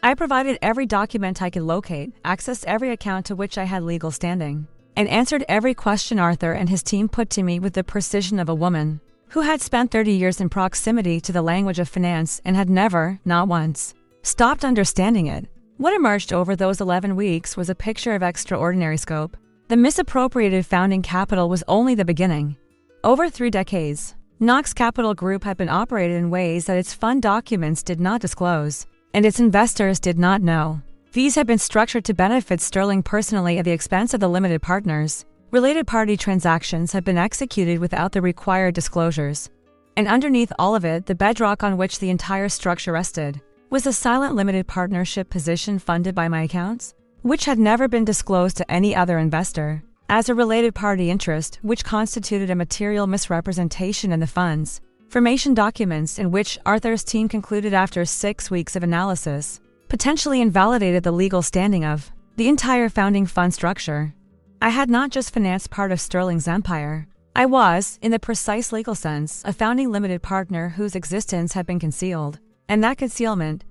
I provided every document I could locate, accessed every account to which I had legal standing, and answered every question Arthur and his team put to me with the precision of a woman who had spent 30 years in proximity to the language of finance and had never, not once, stopped understanding it. What emerged over those 11 weeks was a picture of extraordinary scope. The misappropriated founding capital was only the beginning. Over 3 decades, Knox Capital Group had been operated in ways that its fund documents did not disclose, and its investors did not know. These had been structured to benefit Sterling personally at the expense of the limited partners. Related party transactions had been executed without the required disclosures. And underneath all of it, the bedrock on which the entire structure rested was a silent limited partnership position funded by my accounts, which had never been disclosed to any other investor, as a related party interest, which constituted a material misrepresentation in the fund's formation documents, in which Arthur's team concluded after 6 weeks of analysis, potentially invalidated the legal standing of the entire founding fund structure. I had not just financed part of Sterling's empire. I was, in the precise legal sense, a founding limited partner whose existence had been concealed. And that concealment,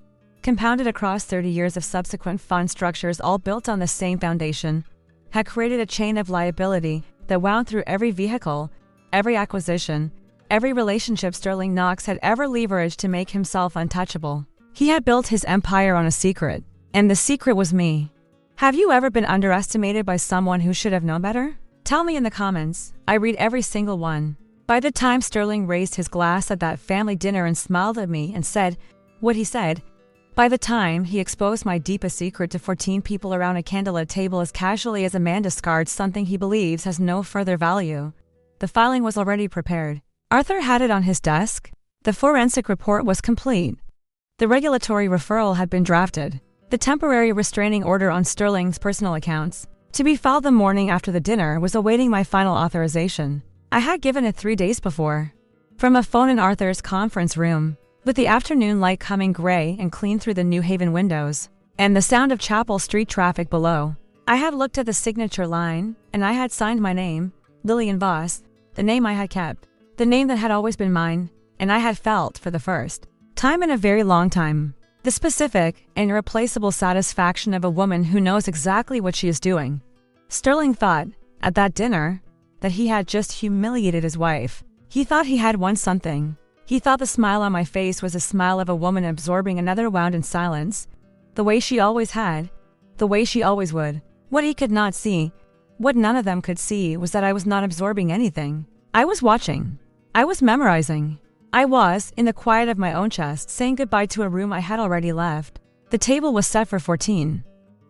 compounded across 30 years of subsequent fund structures all built on the same foundation, had created a chain of liability that wound through every vehicle, every acquisition, every relationship Sterling Knox had ever leveraged to make himself untouchable. He had built his empire on a secret, and the secret was me. Have you ever been underestimated by someone who should have known better? Tell me in the comments. I read every single one. By the time Sterling raised his glass at that family dinner and smiled at me and said what he said, By the time he exposed my deepest secret to 14 people around a candlelit table as casually as a man discards something he believes has no further value, the filing was already prepared. Arthur had it on his desk. The forensic report was complete. The regulatory referral had been drafted. The temporary restraining order on Sterling's personal accounts, to be filed the morning after the dinner, was awaiting my final authorization. I had given it 3 days before. From a phone in Arthur's conference room, with the afternoon light coming gray and clean through the New Haven windows, and the sound of Chapel Street traffic below, I had looked at the signature line, and I had signed my name, Lillian Voss, the name I had kept, the name that had always been mine, and I had felt, for the first time in a very long time, the specific and irreplaceable satisfaction of a woman who knows exactly what she is doing. Sterling thought, at that dinner, that he had just humiliated his wife. He thought he had won something. He thought the smile on my face was a smile of a woman absorbing another wound in silence, the way she always had, the way she always would. What he could not see, what none of them could see, was that I was not absorbing anything. I was watching. I was memorizing. I was, in the quiet of my own chest, saying goodbye to a room I had already left. The table was set for 14.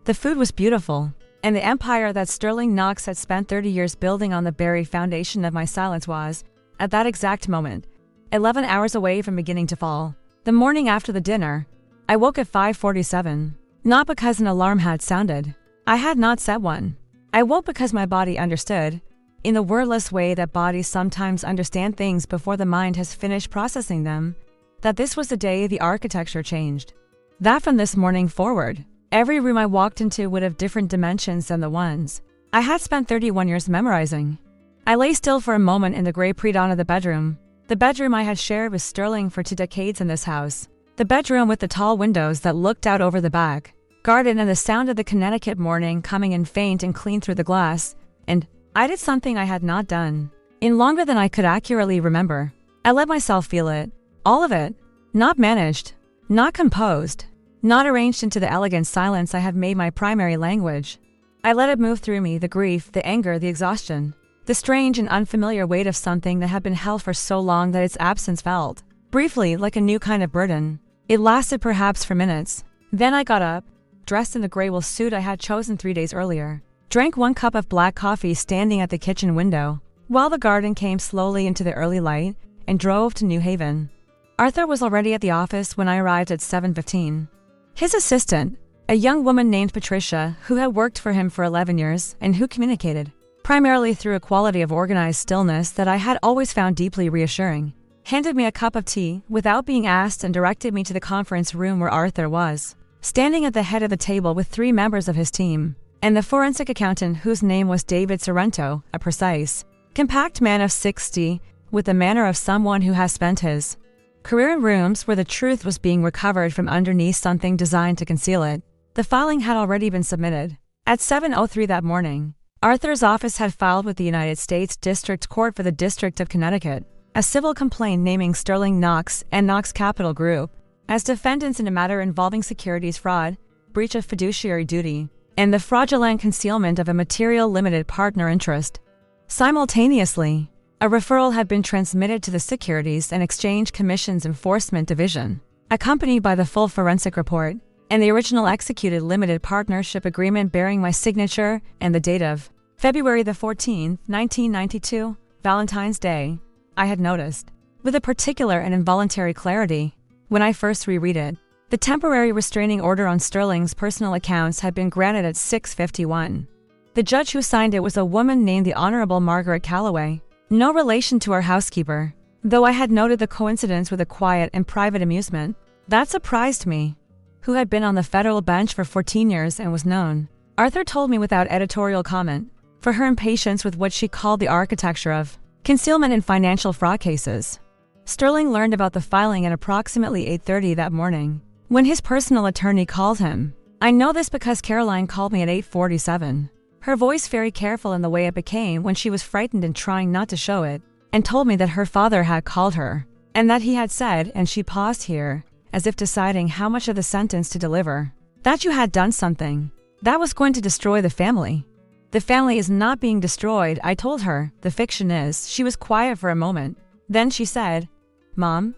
The food was beautiful, and the empire that Sterling Knox had spent 30 years building on the buried foundation of my silence was, at that exact moment, 11 hours away from beginning to fall. The morning after the dinner, I woke at 5:47, not because an alarm had sounded. I had not set one. I woke because my body understood, in the wordless way that bodies sometimes understand things before the mind has finished processing them, that this was the day the architecture changed. That from this morning forward, every room I walked into would have different dimensions than the ones I had spent 31 years memorizing. I lay still for a moment in the gray pre-dawn of the bedroom I had shared with Sterling for 2 decades in this house. The bedroom with the tall windows that looked out over the back garden and the sound of the Connecticut morning coming in faint and clean through the glass. And I did something I had not done in longer than I could accurately remember. I let myself feel it. All of it. Not managed. Not composed. Not arranged into the elegant silence I have made my primary language. I let it move through me, the grief, the anger, the exhaustion. The strange and unfamiliar weight of something that had been held for so long that its absence felt, briefly, like a new kind of burden. It lasted perhaps for minutes. Then I got up, dressed in the gray wool suit I had chosen 3 days earlier, drank 1 cup of black coffee standing at the kitchen window, while the garden came slowly into the early light, and drove to New Haven. Arthur was already at the office when I arrived at 7:15. His assistant, a young woman named Patricia, who had worked for him for 11 years, and who communicated primarily through a quality of organized stillness that I had always found deeply reassuring, handed me a cup of tea without being asked and directed me to the conference room where Arthur was, standing at the head of the table with 3 members of his team, and the forensic accountant whose name was David Sorrento, a precise, compact man of 60, with the manner of someone who has spent his career in rooms where the truth was being recovered from underneath something designed to conceal it. The filing had already been submitted. At 7:03 that morning, Arthur's office had filed with the United States District Court for the District of Connecticut a civil complaint naming Sterling Knox and Knox Capital Group as defendants in a matter involving securities fraud, breach of fiduciary duty, and the fraudulent concealment of a material limited partner interest. Simultaneously, a referral had been transmitted to the Securities and Exchange Commission's Enforcement Division, accompanied by the full forensic report and the original executed limited partnership agreement bearing my signature and the date of February the 14th, 1992, Valentine's Day. I had noticed, with a particular and involuntary clarity, when I first reread it, the temporary restraining order on Sterling's personal accounts had been granted at 6:51. The judge who signed it was a woman named the Honorable Margaret Calloway, no relation to our housekeeper, though I had noted the coincidence with a quiet and private amusement that surprised me, who had been on the federal bench for 14 years and was known, Arthur told me without editorial comment, for her impatience with what she called the architecture of concealment in financial fraud cases. Sterling learned about the filing at approximately 8:30 that morning, when his personal attorney called him. I know this because Caroline called me at 8:47, her voice very careful in the way it became when she was frightened and trying not to show it, and told me that her father had called her, and that he had said, and she paused here, as if deciding how much of the sentence to deliver, that you had done something that was going to destroy the family. The family is not being destroyed, I told her, the fiction is. She was quiet for a moment. Then she said, Mom,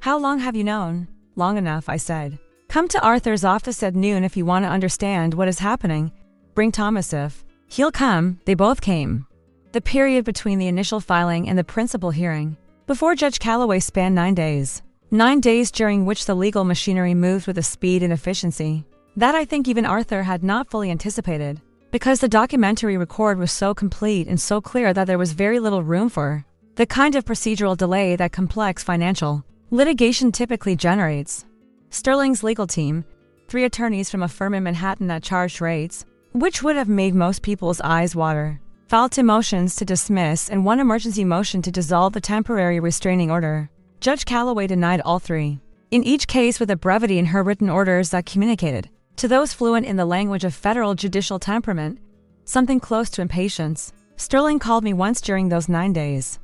how long have you known? Long enough, I said. Come to Arthur's office at noon if you want to understand what is happening. Bring Thomas if he'll come." They both came. The period between the initial filing and the principal hearing before Judge Calloway spanned 9 days. 9 days during which the legal machinery moved with a speed and efficiency that I think even Arthur had not fully anticipated, because the documentary record was so complete and so clear that there was very little room for the kind of procedural delay that complex financial litigation typically generates. Sterling's legal team, 3 attorneys from a firm in Manhattan at charged rates, which would have made most people's eyes water, filed 2 motions to dismiss and 1 emergency motion to dissolve the temporary restraining order. Judge Calloway denied all 3, in each case with a brevity in her written orders that communicated, to those fluent in the language of federal judicial temperament, something close to impatience. Sterling called me once during those 9 days.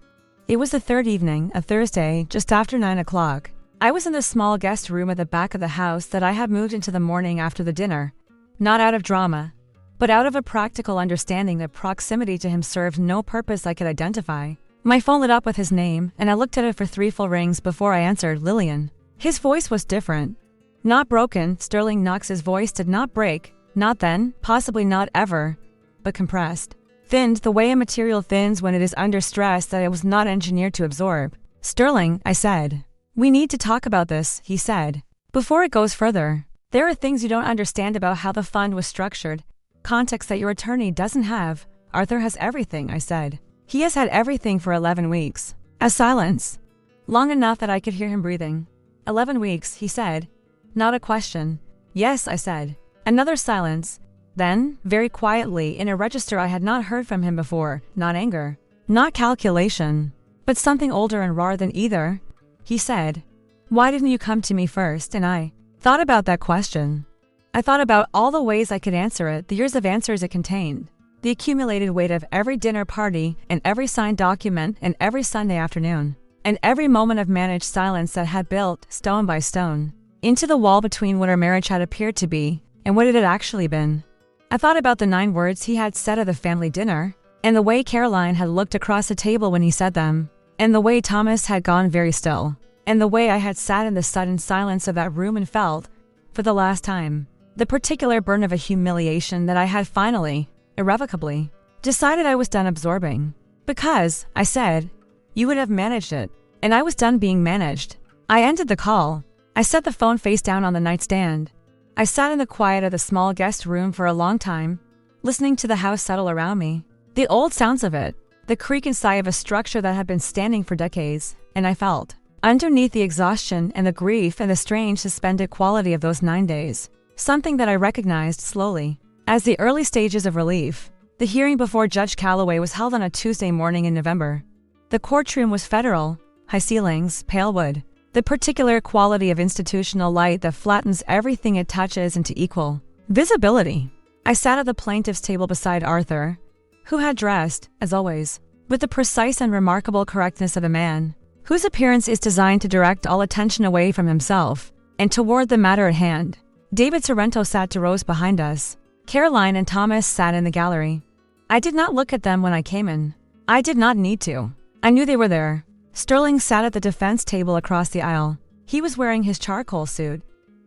It was the 3rd evening, a Thursday, just after 9 o'clock. I was in the small guest room at the back of the house that I had moved into the morning after the dinner, not out of drama, but out of a practical understanding that proximity to him served no purpose I could identify. My phone lit up with his name, and I looked at it for 3 full rings before I answered. Lillian. His voice was different. Not broken. Sterling Knox's voice did not break, not then, possibly not ever, but compressed. Thinned the way a material thins when it is under stress that it was not engineered to absorb. "Sterling," I said. "We need to talk about this," he said. "Before it goes further. There are things you don't understand about how the fund was structured, context that your attorney doesn't have." "Arthur has everything," I said. "He has had everything for 11 weeks. A silence. Long enough that I could hear him breathing. 11 weeks, he said. Not a question. "Yes," I said. Another silence. Then, very quietly, in a register I had not heard from him before, not anger, not calculation, but something older and rawer than either, he said, "Why didn't you come to me first?" And I thought about that question. I thought about all the ways I could answer it, the years of answers it contained, the accumulated weight of every dinner party and every signed document and every Sunday afternoon, and every moment of managed silence that had built, stone by stone, into the wall between what our marriage had appeared to be and what it had actually been. I thought about the 9 words he had said at the family dinner, and the way Caroline had looked across the table when he said them, and the way Thomas had gone very still, and the way I had sat in the sudden silence of that room and felt, for the last time, the particular burn of a humiliation that I had finally, irrevocably, decided I was done absorbing. "Because," I said, "you would have managed it, and I was done being managed." I ended the call. I set the phone face down on the nightstand. I sat in the quiet of the small guest room for a long time, listening to the house settle around me, the old sounds of it, the creak and sigh of a structure that had been standing for decades, and I felt, underneath the exhaustion and the grief and the strange suspended quality of those 9 days, something that I recognized slowly as the early stages of relief. The hearing before Judge Calloway was held on a Tuesday morning in November. The courtroom was federal, high ceilings, pale wood, the particular quality of institutional light that flattens everything it touches into equal visibility. I sat at the plaintiff's table beside Arthur, who had dressed, as always, with the precise and remarkable correctness of a man whose appearance is designed to direct all attention away from himself and toward the matter at hand. David Sorrento sat 2 rows behind us. Caroline and Thomas sat in the gallery. I did not look at them when I came in. I did not need to. I knew they were there. Sterling sat at the defense table across the aisle. He was wearing his charcoal suit,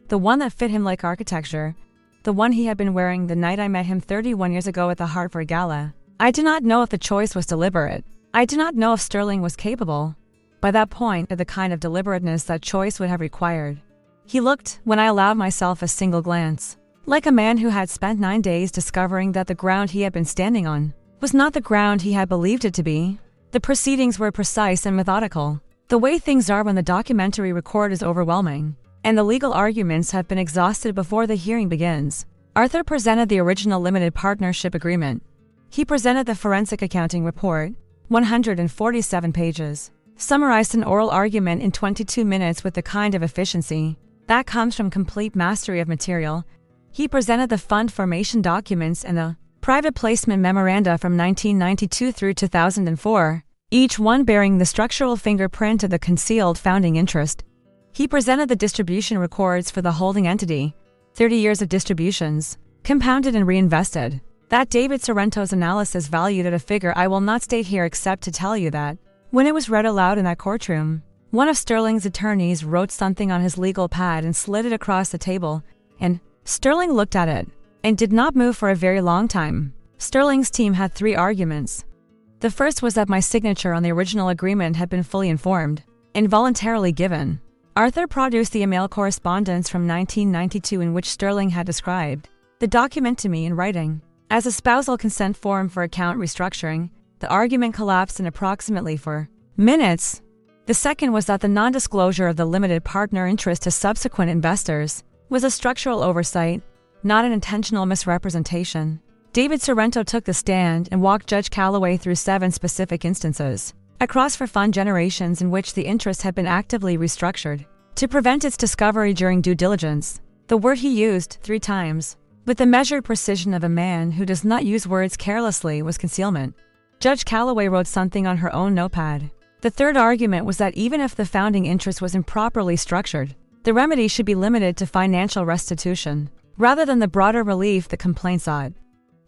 the one that fit him like architecture, the one he had been wearing the night I met him 31 years ago at the Hartford Gala. I do not know if the choice was deliberate. I do not know if Sterling was capable, by that point, of the kind of deliberateness that choice would have required. He looked, when I allowed myself a single glance, like a man who had spent 9 days discovering that the ground he had been standing on was not the ground he had believed it to be. The proceedings were precise and methodical, the way things are when the documentary record is overwhelming, and the legal arguments have been exhausted before the hearing begins. Arthur presented the original limited partnership agreement. He presented the forensic accounting report, 147 pages, summarized an oral argument in 22 minutes with the kind of efficiency that comes from complete mastery of material. He presented the fund formation documents and the private placement memoranda from 1992 through 2004, each one bearing the structural fingerprint of the concealed founding interest. He presented the distribution records for the holding entity, 30 years of distributions, compounded and reinvested. That David Sorrento's analysis valued at a figure I will not state here except to tell you that, when it was read aloud in that courtroom, One of Sterling's attorneys wrote something on his legal pad and slid it across the table, and Sterling looked at it and did not move for a very long time. Sterling's team had 3 arguments. The first was that my signature on the original agreement had been fully informed and voluntarily given. Arthur produced the email correspondence from 1992 in which Sterling had described the document to me in writing as a spousal consent form for account restructuring. The argument collapsed in approximately 4 minutes. The second was that the non-disclosure of the limited partner interest to subsequent investors was a structural oversight, not an intentional misrepresentation. David Sorrento took the stand and walked Judge Calloway through 7 specific instances across for fund generations in which the interest had been actively restructured to prevent its discovery during due diligence. The word he used 3 times, with the measured precision of a man who does not use words carelessly, was concealment. Judge Calloway wrote something on her own notepad. The third argument was that even if the founding interest was improperly structured, the remedy should be limited to financial restitution, rather than the broader relief the complaint sought.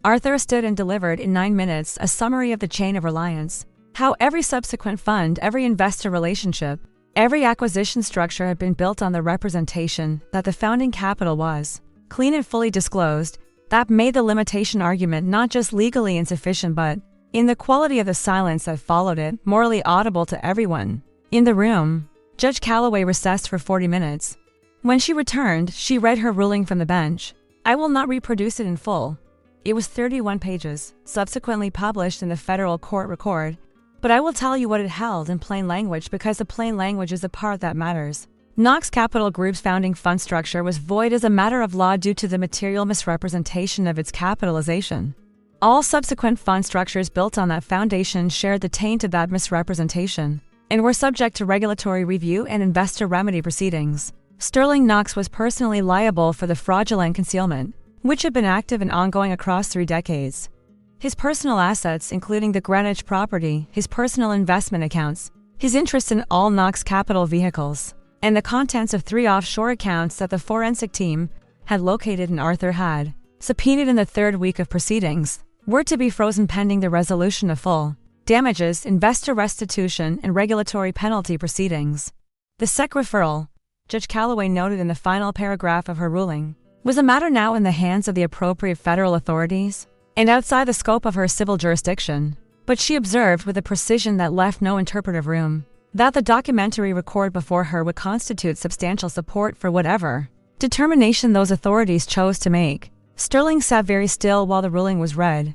Arthur stood and delivered in 9 minutes a summary of the chain of reliance, how every subsequent fund, every investor relationship, every acquisition structure had been built on the representation that the founding capital was clean and fully disclosed. That made the limitation argument not just legally insufficient but, in the quality of the silence that followed it, morally audible to everyone in the room. Judge Calloway recessed for 40 minutes. When she returned, she read her ruling from the bench. I will not reproduce it in full. It was 31 pages, subsequently published in the federal court record, but I will tell you what it held in plain language because the plain language is the part that matters. Knox Capital Group's founding fund structure was void as a matter of law due to the material misrepresentation of its capitalization. All subsequent fund structures built on that foundation shared the taint of that misrepresentation and were subject to regulatory review and investor remedy proceedings. Sterling Knox was personally liable for the fraudulent concealment, which had been active and ongoing across 3 decades. His personal assets, including the Greenwich property, his personal investment accounts, his interest in all Knox Capital vehicles, and the contents of 3 offshore accounts that the forensic team had located and Arthur had subpoenaed in the 3rd week of proceedings, were to be frozen pending the resolution of full damages, investor restitution, and regulatory penalty proceedings. The SEC referral, Judge Calloway noted in the final paragraph of her ruling, was a matter now in the hands of the appropriate federal authorities and outside the scope of her civil jurisdiction. But she observed with a precision that left no interpretive room that the documentary record before her would constitute substantial support for whatever determination those authorities chose to make. Sterling sat very still while the ruling was read.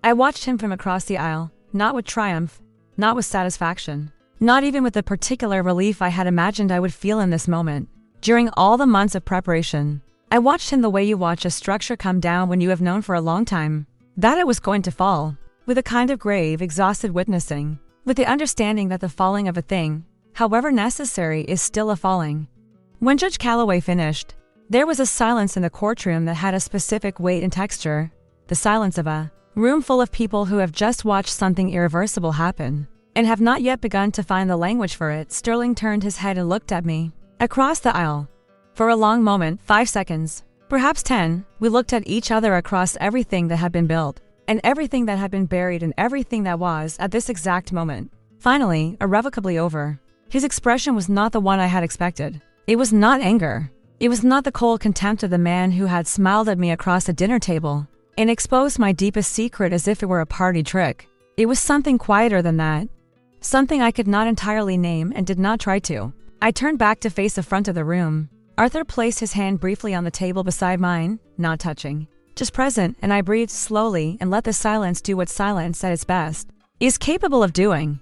I watched him from across the aisle, not with triumph, not with satisfaction, not even with the particular relief I had imagined I would feel in this moment. During all the months of preparation, I watched him the way you watch a structure come down when you have known for a long time that it was going to fall, with a kind of grave, exhausted witnessing, with the understanding that the falling of a thing, however necessary, is still a falling. When Judge Calloway finished, there was a silence in the courtroom that had a specific weight and texture, the silence of a room full of people who have just watched something irreversible happen and have not yet begun to find the language for it. Sterling turned his head and looked at me across the aisle. For a long moment, 5 seconds, perhaps 10, we looked at each other across everything that had been built, and everything that had been buried, and everything that was, at this exact moment, finally, irrevocably over. His expression was not the one I had expected. It was not anger. It was not the cold contempt of the man who had smiled at me across a dinner table and exposed my deepest secret as if it were a party trick. It was something quieter than that. Something I could not entirely name and did not try to. I turned back to face the front of the room. Arthur placed his hand briefly on the table beside mine, not touching, just present, and I breathed slowly and let the silence do what silence at its best is capable of doing.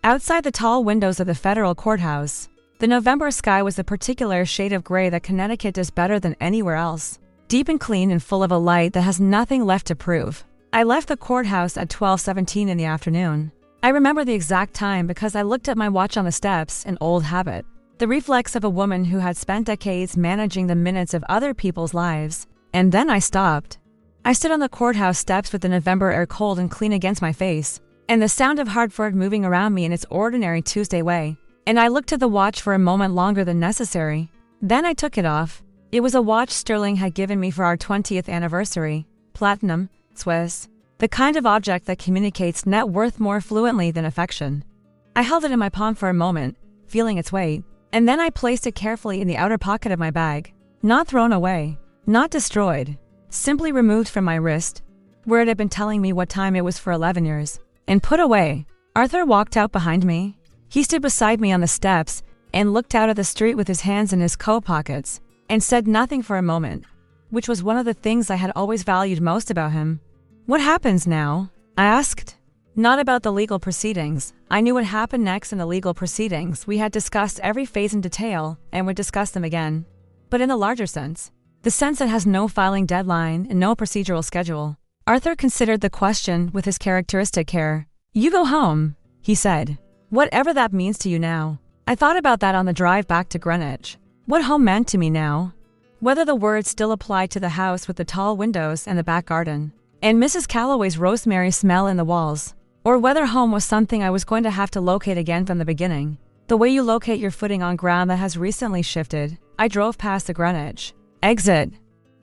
Outside the tall windows of the federal courthouse, the November sky was a particular shade of gray that Connecticut does better than anywhere else, deep and clean and full of a light that has nothing left to prove. I left the courthouse at 12:17 in the afternoon. I remember the exact time because I looked at my watch on the steps, an old habit. The reflex of a woman who had spent decades managing the minutes of other people's lives. And then I stopped. I stood on the courthouse steps with the November air cold and clean against my face, and the sound of Hartford moving around me in its ordinary Tuesday way. And I looked at the watch for a moment longer than necessary. Then I took it off. It was a watch Sterling had given me for our 20th anniversary. Platinum, Swiss. The kind of object that communicates net worth more fluently than affection. I held it in my palm for a moment, feeling its weight, and then I placed it carefully in the outer pocket of my bag. Not thrown away, not destroyed, simply removed from my wrist, where it had been telling me what time it was for 11 years, and put away. Arthur walked out behind me. He stood beside me on the steps and looked out at the street with his hands in his coat pockets, and said nothing for a moment, which was one of the things I had always valued most about him. "What happens now?" I asked. Not about the legal proceedings. I knew what happened next in the legal proceedings. We had discussed every phase in detail and would discuss them again. But in the larger sense, the sense that has no filing deadline and no procedural schedule. Arthur considered the question with his characteristic care. "You go home," he said. "Whatever that means to you now." I thought about that on the drive back to Greenwich. What home meant to me now. Whether the words still applied to the house with the tall windows and the back garden, and Mrs. Calloway's rosemary smell in the walls, or whether home was something I was going to have to locate again from the beginning. The way you locate your footing on ground that has recently shifted. I drove past the Greenwich exit.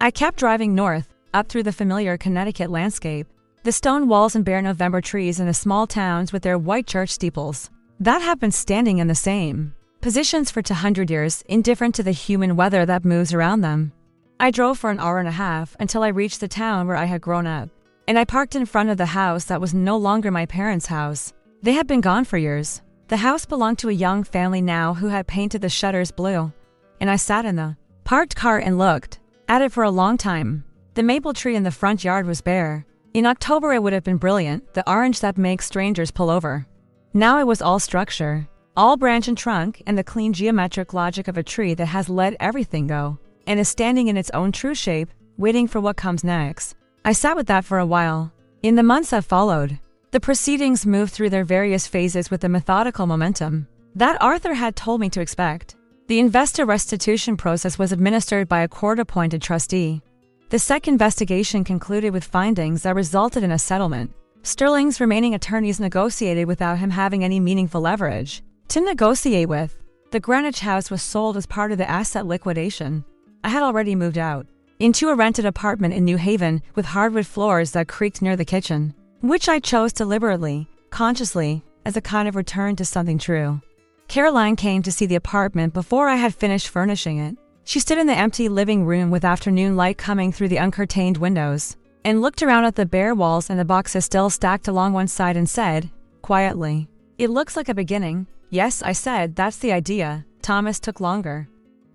I kept driving north, up through the familiar Connecticut landscape, the stone walls and bare November trees in the small towns with their white church steeples that have been standing in the same positions for 200 years, indifferent to the human weather that moves around them. I drove for an hour and a half until I reached the town where I had grown up, and I parked in front of the house that was no longer my parents' house. They had been gone for years. The house belonged to a young family now who had painted the shutters blue, and I sat in the parked car and looked at it for a long time. The maple tree in the front yard was bare. In October it would have been brilliant, the orange that makes strangers pull over. Now it was all structure, all branch and trunk, and the clean geometric logic of a tree that has let everything go, and is standing in its own true shape, waiting for what comes next. I sat with that for a while. In the months that followed, the proceedings moved through their various phases with the methodical momentum that Arthur had told me to expect. The investor restitution process was administered by a court-appointed trustee. The second investigation concluded with findings that resulted in a settlement. Sterling's remaining attorneys negotiated without him having any meaningful leverage to negotiate with. The Greenwich house was sold as part of the asset liquidation. I had already moved out into a rented apartment in New Haven with hardwood floors that creaked near the kitchen, which I chose deliberately, consciously, as a kind of return to something true. Caroline came to see the apartment before I had finished furnishing it. She stood in the empty living room with afternoon light coming through the uncurtained windows, and looked around at the bare walls and the boxes still stacked along one side and said, quietly, "It looks like a beginning." "Yes," I said, "that's the idea." Thomas took longer.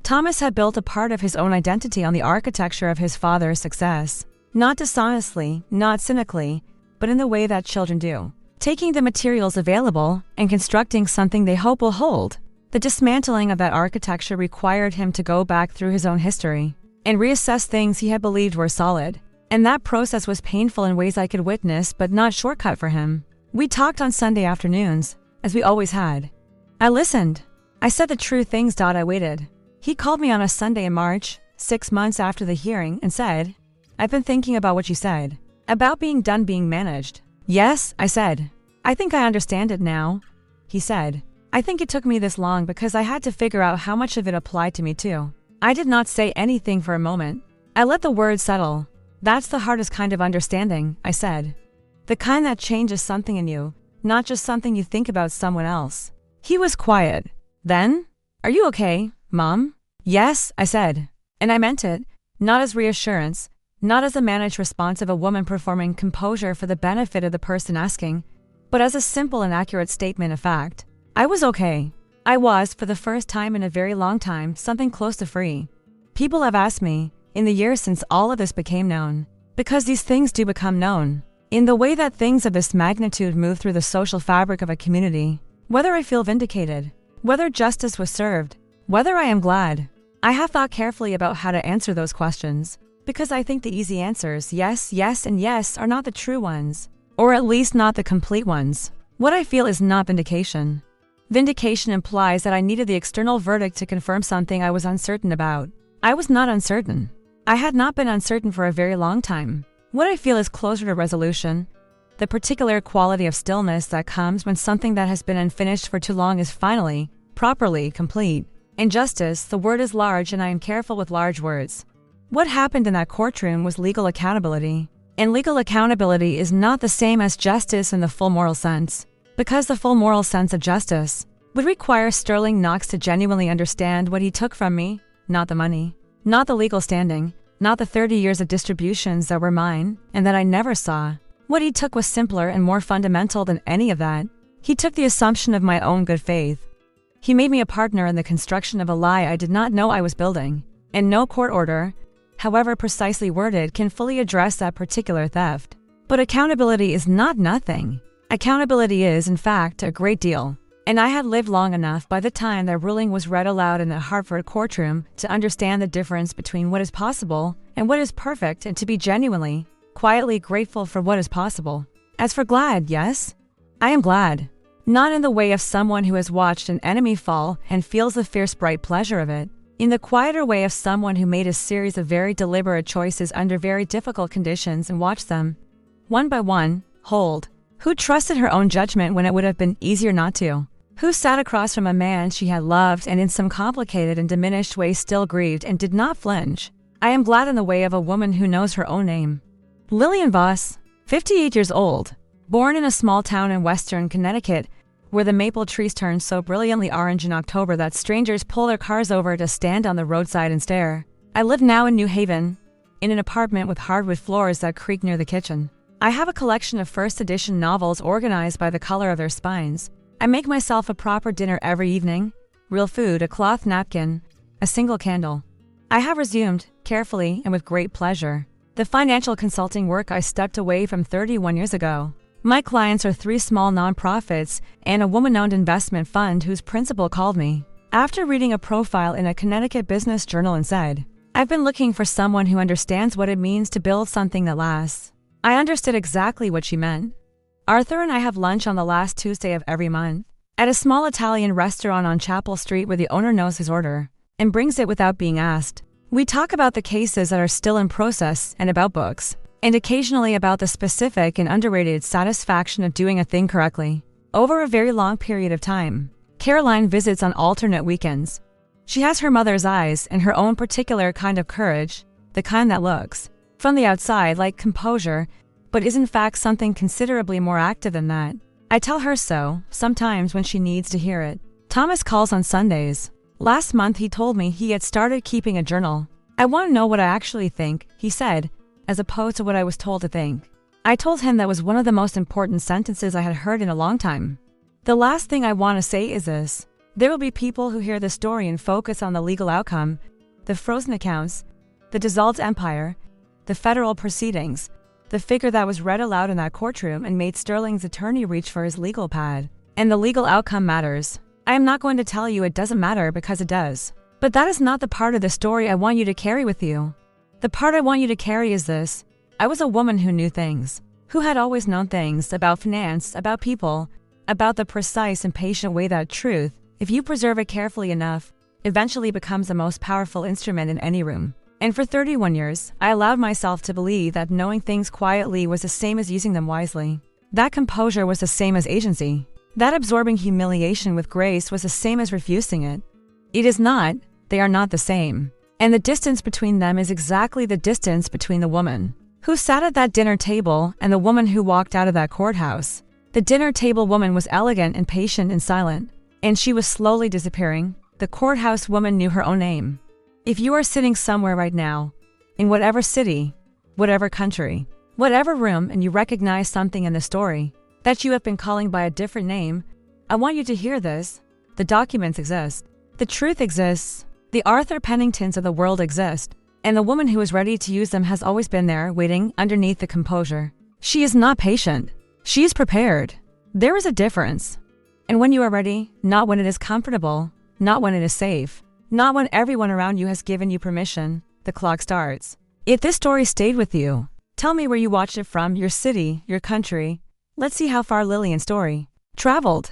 Thomas had built a part of his own identity on the architecture of his father's success. Not dishonestly, not cynically, but in the way that children do. Taking the materials available and constructing something they hope will hold. The dismantling of that architecture required him to go back through his own history and reassess things he had believed were solid. And that process was painful in ways I could witness, but not shortcut for him. We talked on Sunday afternoons, as we always had. I listened. I said the true things. I waited. He called me on a Sunday in March, 6 months after the hearing, and said, "I've been thinking about what you said, about being done being managed." "Yes," I said. "I think I understand it now," he said. "I think it took me this long because I had to figure out how much of it applied to me too." I did not say anything for a moment. I let the words settle. "That's the hardest kind of understanding," I said. "The kind that changes something in you, not just something you think about someone else." He was quiet. Then, "Are you okay, Mom?" "Yes," I said. And I meant it, not as reassurance, not as a managed response of a woman performing composure for the benefit of the person asking, but as a simple and accurate statement of fact. I was okay. I was, for the first time in a very long time, something close to free. People have asked me, in the years since all of this became known, because these things do become known, in the way that things of this magnitude move through the social fabric of a community, whether I feel vindicated, whether justice was served, whether I am glad. I have thought carefully about how to answer those questions, because I think the easy answers, yes, yes, and yes, are not the true ones, or at least not the complete ones. What I feel is not vindication. Vindication implies that I needed the external verdict to confirm something I was uncertain about. I was not uncertain. I had not been uncertain for a very long time. What I feel is closer to resolution, the particular quality of stillness that comes when something that has been unfinished for too long is finally, properly complete. In justice, the word is large and I am careful with large words. What happened in that courtroom was legal accountability. And legal accountability is not the same as justice in the full moral sense, because the full moral sense of justice would require Sterling Knox to genuinely understand what he took from me, not the money, not the legal standing, not the 30 years of distributions that were mine and that I never saw. What he took was simpler and more fundamental than any of that. He took the assumption of my own good faith. He made me a partner in the construction of a lie I did not know I was building, and no court order, however precisely worded, can fully address that particular theft. But accountability is not nothing. Accountability is, in fact, a great deal. And I had lived long enough by the time that ruling was read aloud in a Hartford courtroom to understand the difference between what is possible and what is perfect, and to be genuinely, quietly grateful for what is possible. As for glad, yes, I am glad. Not in the way of someone who has watched an enemy fall and feels the fierce bright pleasure of it. In the quieter way of someone who made a series of very deliberate choices under very difficult conditions and watched them, one by one, hold. Who trusted her own judgment when it would have been easier not to. Who sat across from a man she had loved and in some complicated and diminished way still grieved and did not flinch. I am glad in the way of a woman who knows her own name. Lillian Voss, 58 years old, born in a small town in western Connecticut, where the maple trees turn so brilliantly orange in October that strangers pull their cars over to stand on the roadside and stare. I live now in New Haven, in an apartment with hardwood floors that creak near the kitchen. I have a collection of first edition novels organized by the color of their spines. I make myself a proper dinner every evening, real food, a cloth napkin, a single candle. I have resumed, carefully and with great pleasure, the financial consulting work I stepped away from 31 years ago. My clients are 3 small nonprofits and a woman-owned investment fund whose principal called me after reading a profile in a Connecticut business journal and said, "I've been looking for someone who understands what it means to build something that lasts." I understood exactly what she meant. Arthur and I have lunch on the last Tuesday of every month at a small Italian restaurant on Chapel Street where the owner knows his order and brings it without being asked. We talk about the cases that are still in process and about books, and occasionally about the specific and underrated satisfaction of doing a thing correctly. Over a very long period of time, Caroline visits on alternate weekends. She has her mother's eyes and her own particular kind of courage, the kind that looks, from the outside, like composure, but is in fact something considerably more active than that. I tell her so, sometimes when she needs to hear it. Thomas calls on Sundays. Last month he told me he had started keeping a journal. "I want to know what I actually think," he said, as opposed to what I was told to think. I told him that was one of the most important sentences I had heard in a long time. The last thing I want to say is this. There will be people who hear the story and focus on the legal outcome, the frozen accounts, the dissolved empire, the federal proceedings, the figure that was read aloud in that courtroom and made Sterling's attorney reach for his legal pad. And the legal outcome matters. I am not going to tell you it doesn't matter, because it does. But that is not the part of the story I want you to carry with you. The part I want you to carry is this. I was a woman who knew things, who had always known things about finance, about people, about the precise and patient way that truth, if you preserve it carefully enough, eventually becomes the most powerful instrument in any room. And for 31 years, I allowed myself to believe that knowing things quietly was the same as using them wisely. That composure was the same as agency. That absorbing humiliation with grace was the same as refusing it. It is not. They are not the same. And the distance between them is exactly the distance between the woman who sat at that dinner table and the woman who walked out of that courthouse. The dinner table woman was elegant and patient and silent, and she was slowly disappearing. The courthouse woman knew her own name. If you are sitting somewhere right now, in whatever city, whatever country, whatever room, and you recognize something in the story that you have been calling by a different name, I want you to hear this. The documents exist. The truth exists. The Arthur Penningtons of the world exist. And the woman who is ready to use them has always been there, waiting underneath the composure. She is not patient. She is prepared. There is a difference. And when you are ready, not when it is comfortable, not when it is safe, not when everyone around you has given you permission, the clock starts. If this story stayed with you, tell me where you watched it from, your city, your country. Let's see how far Lillian's story traveled.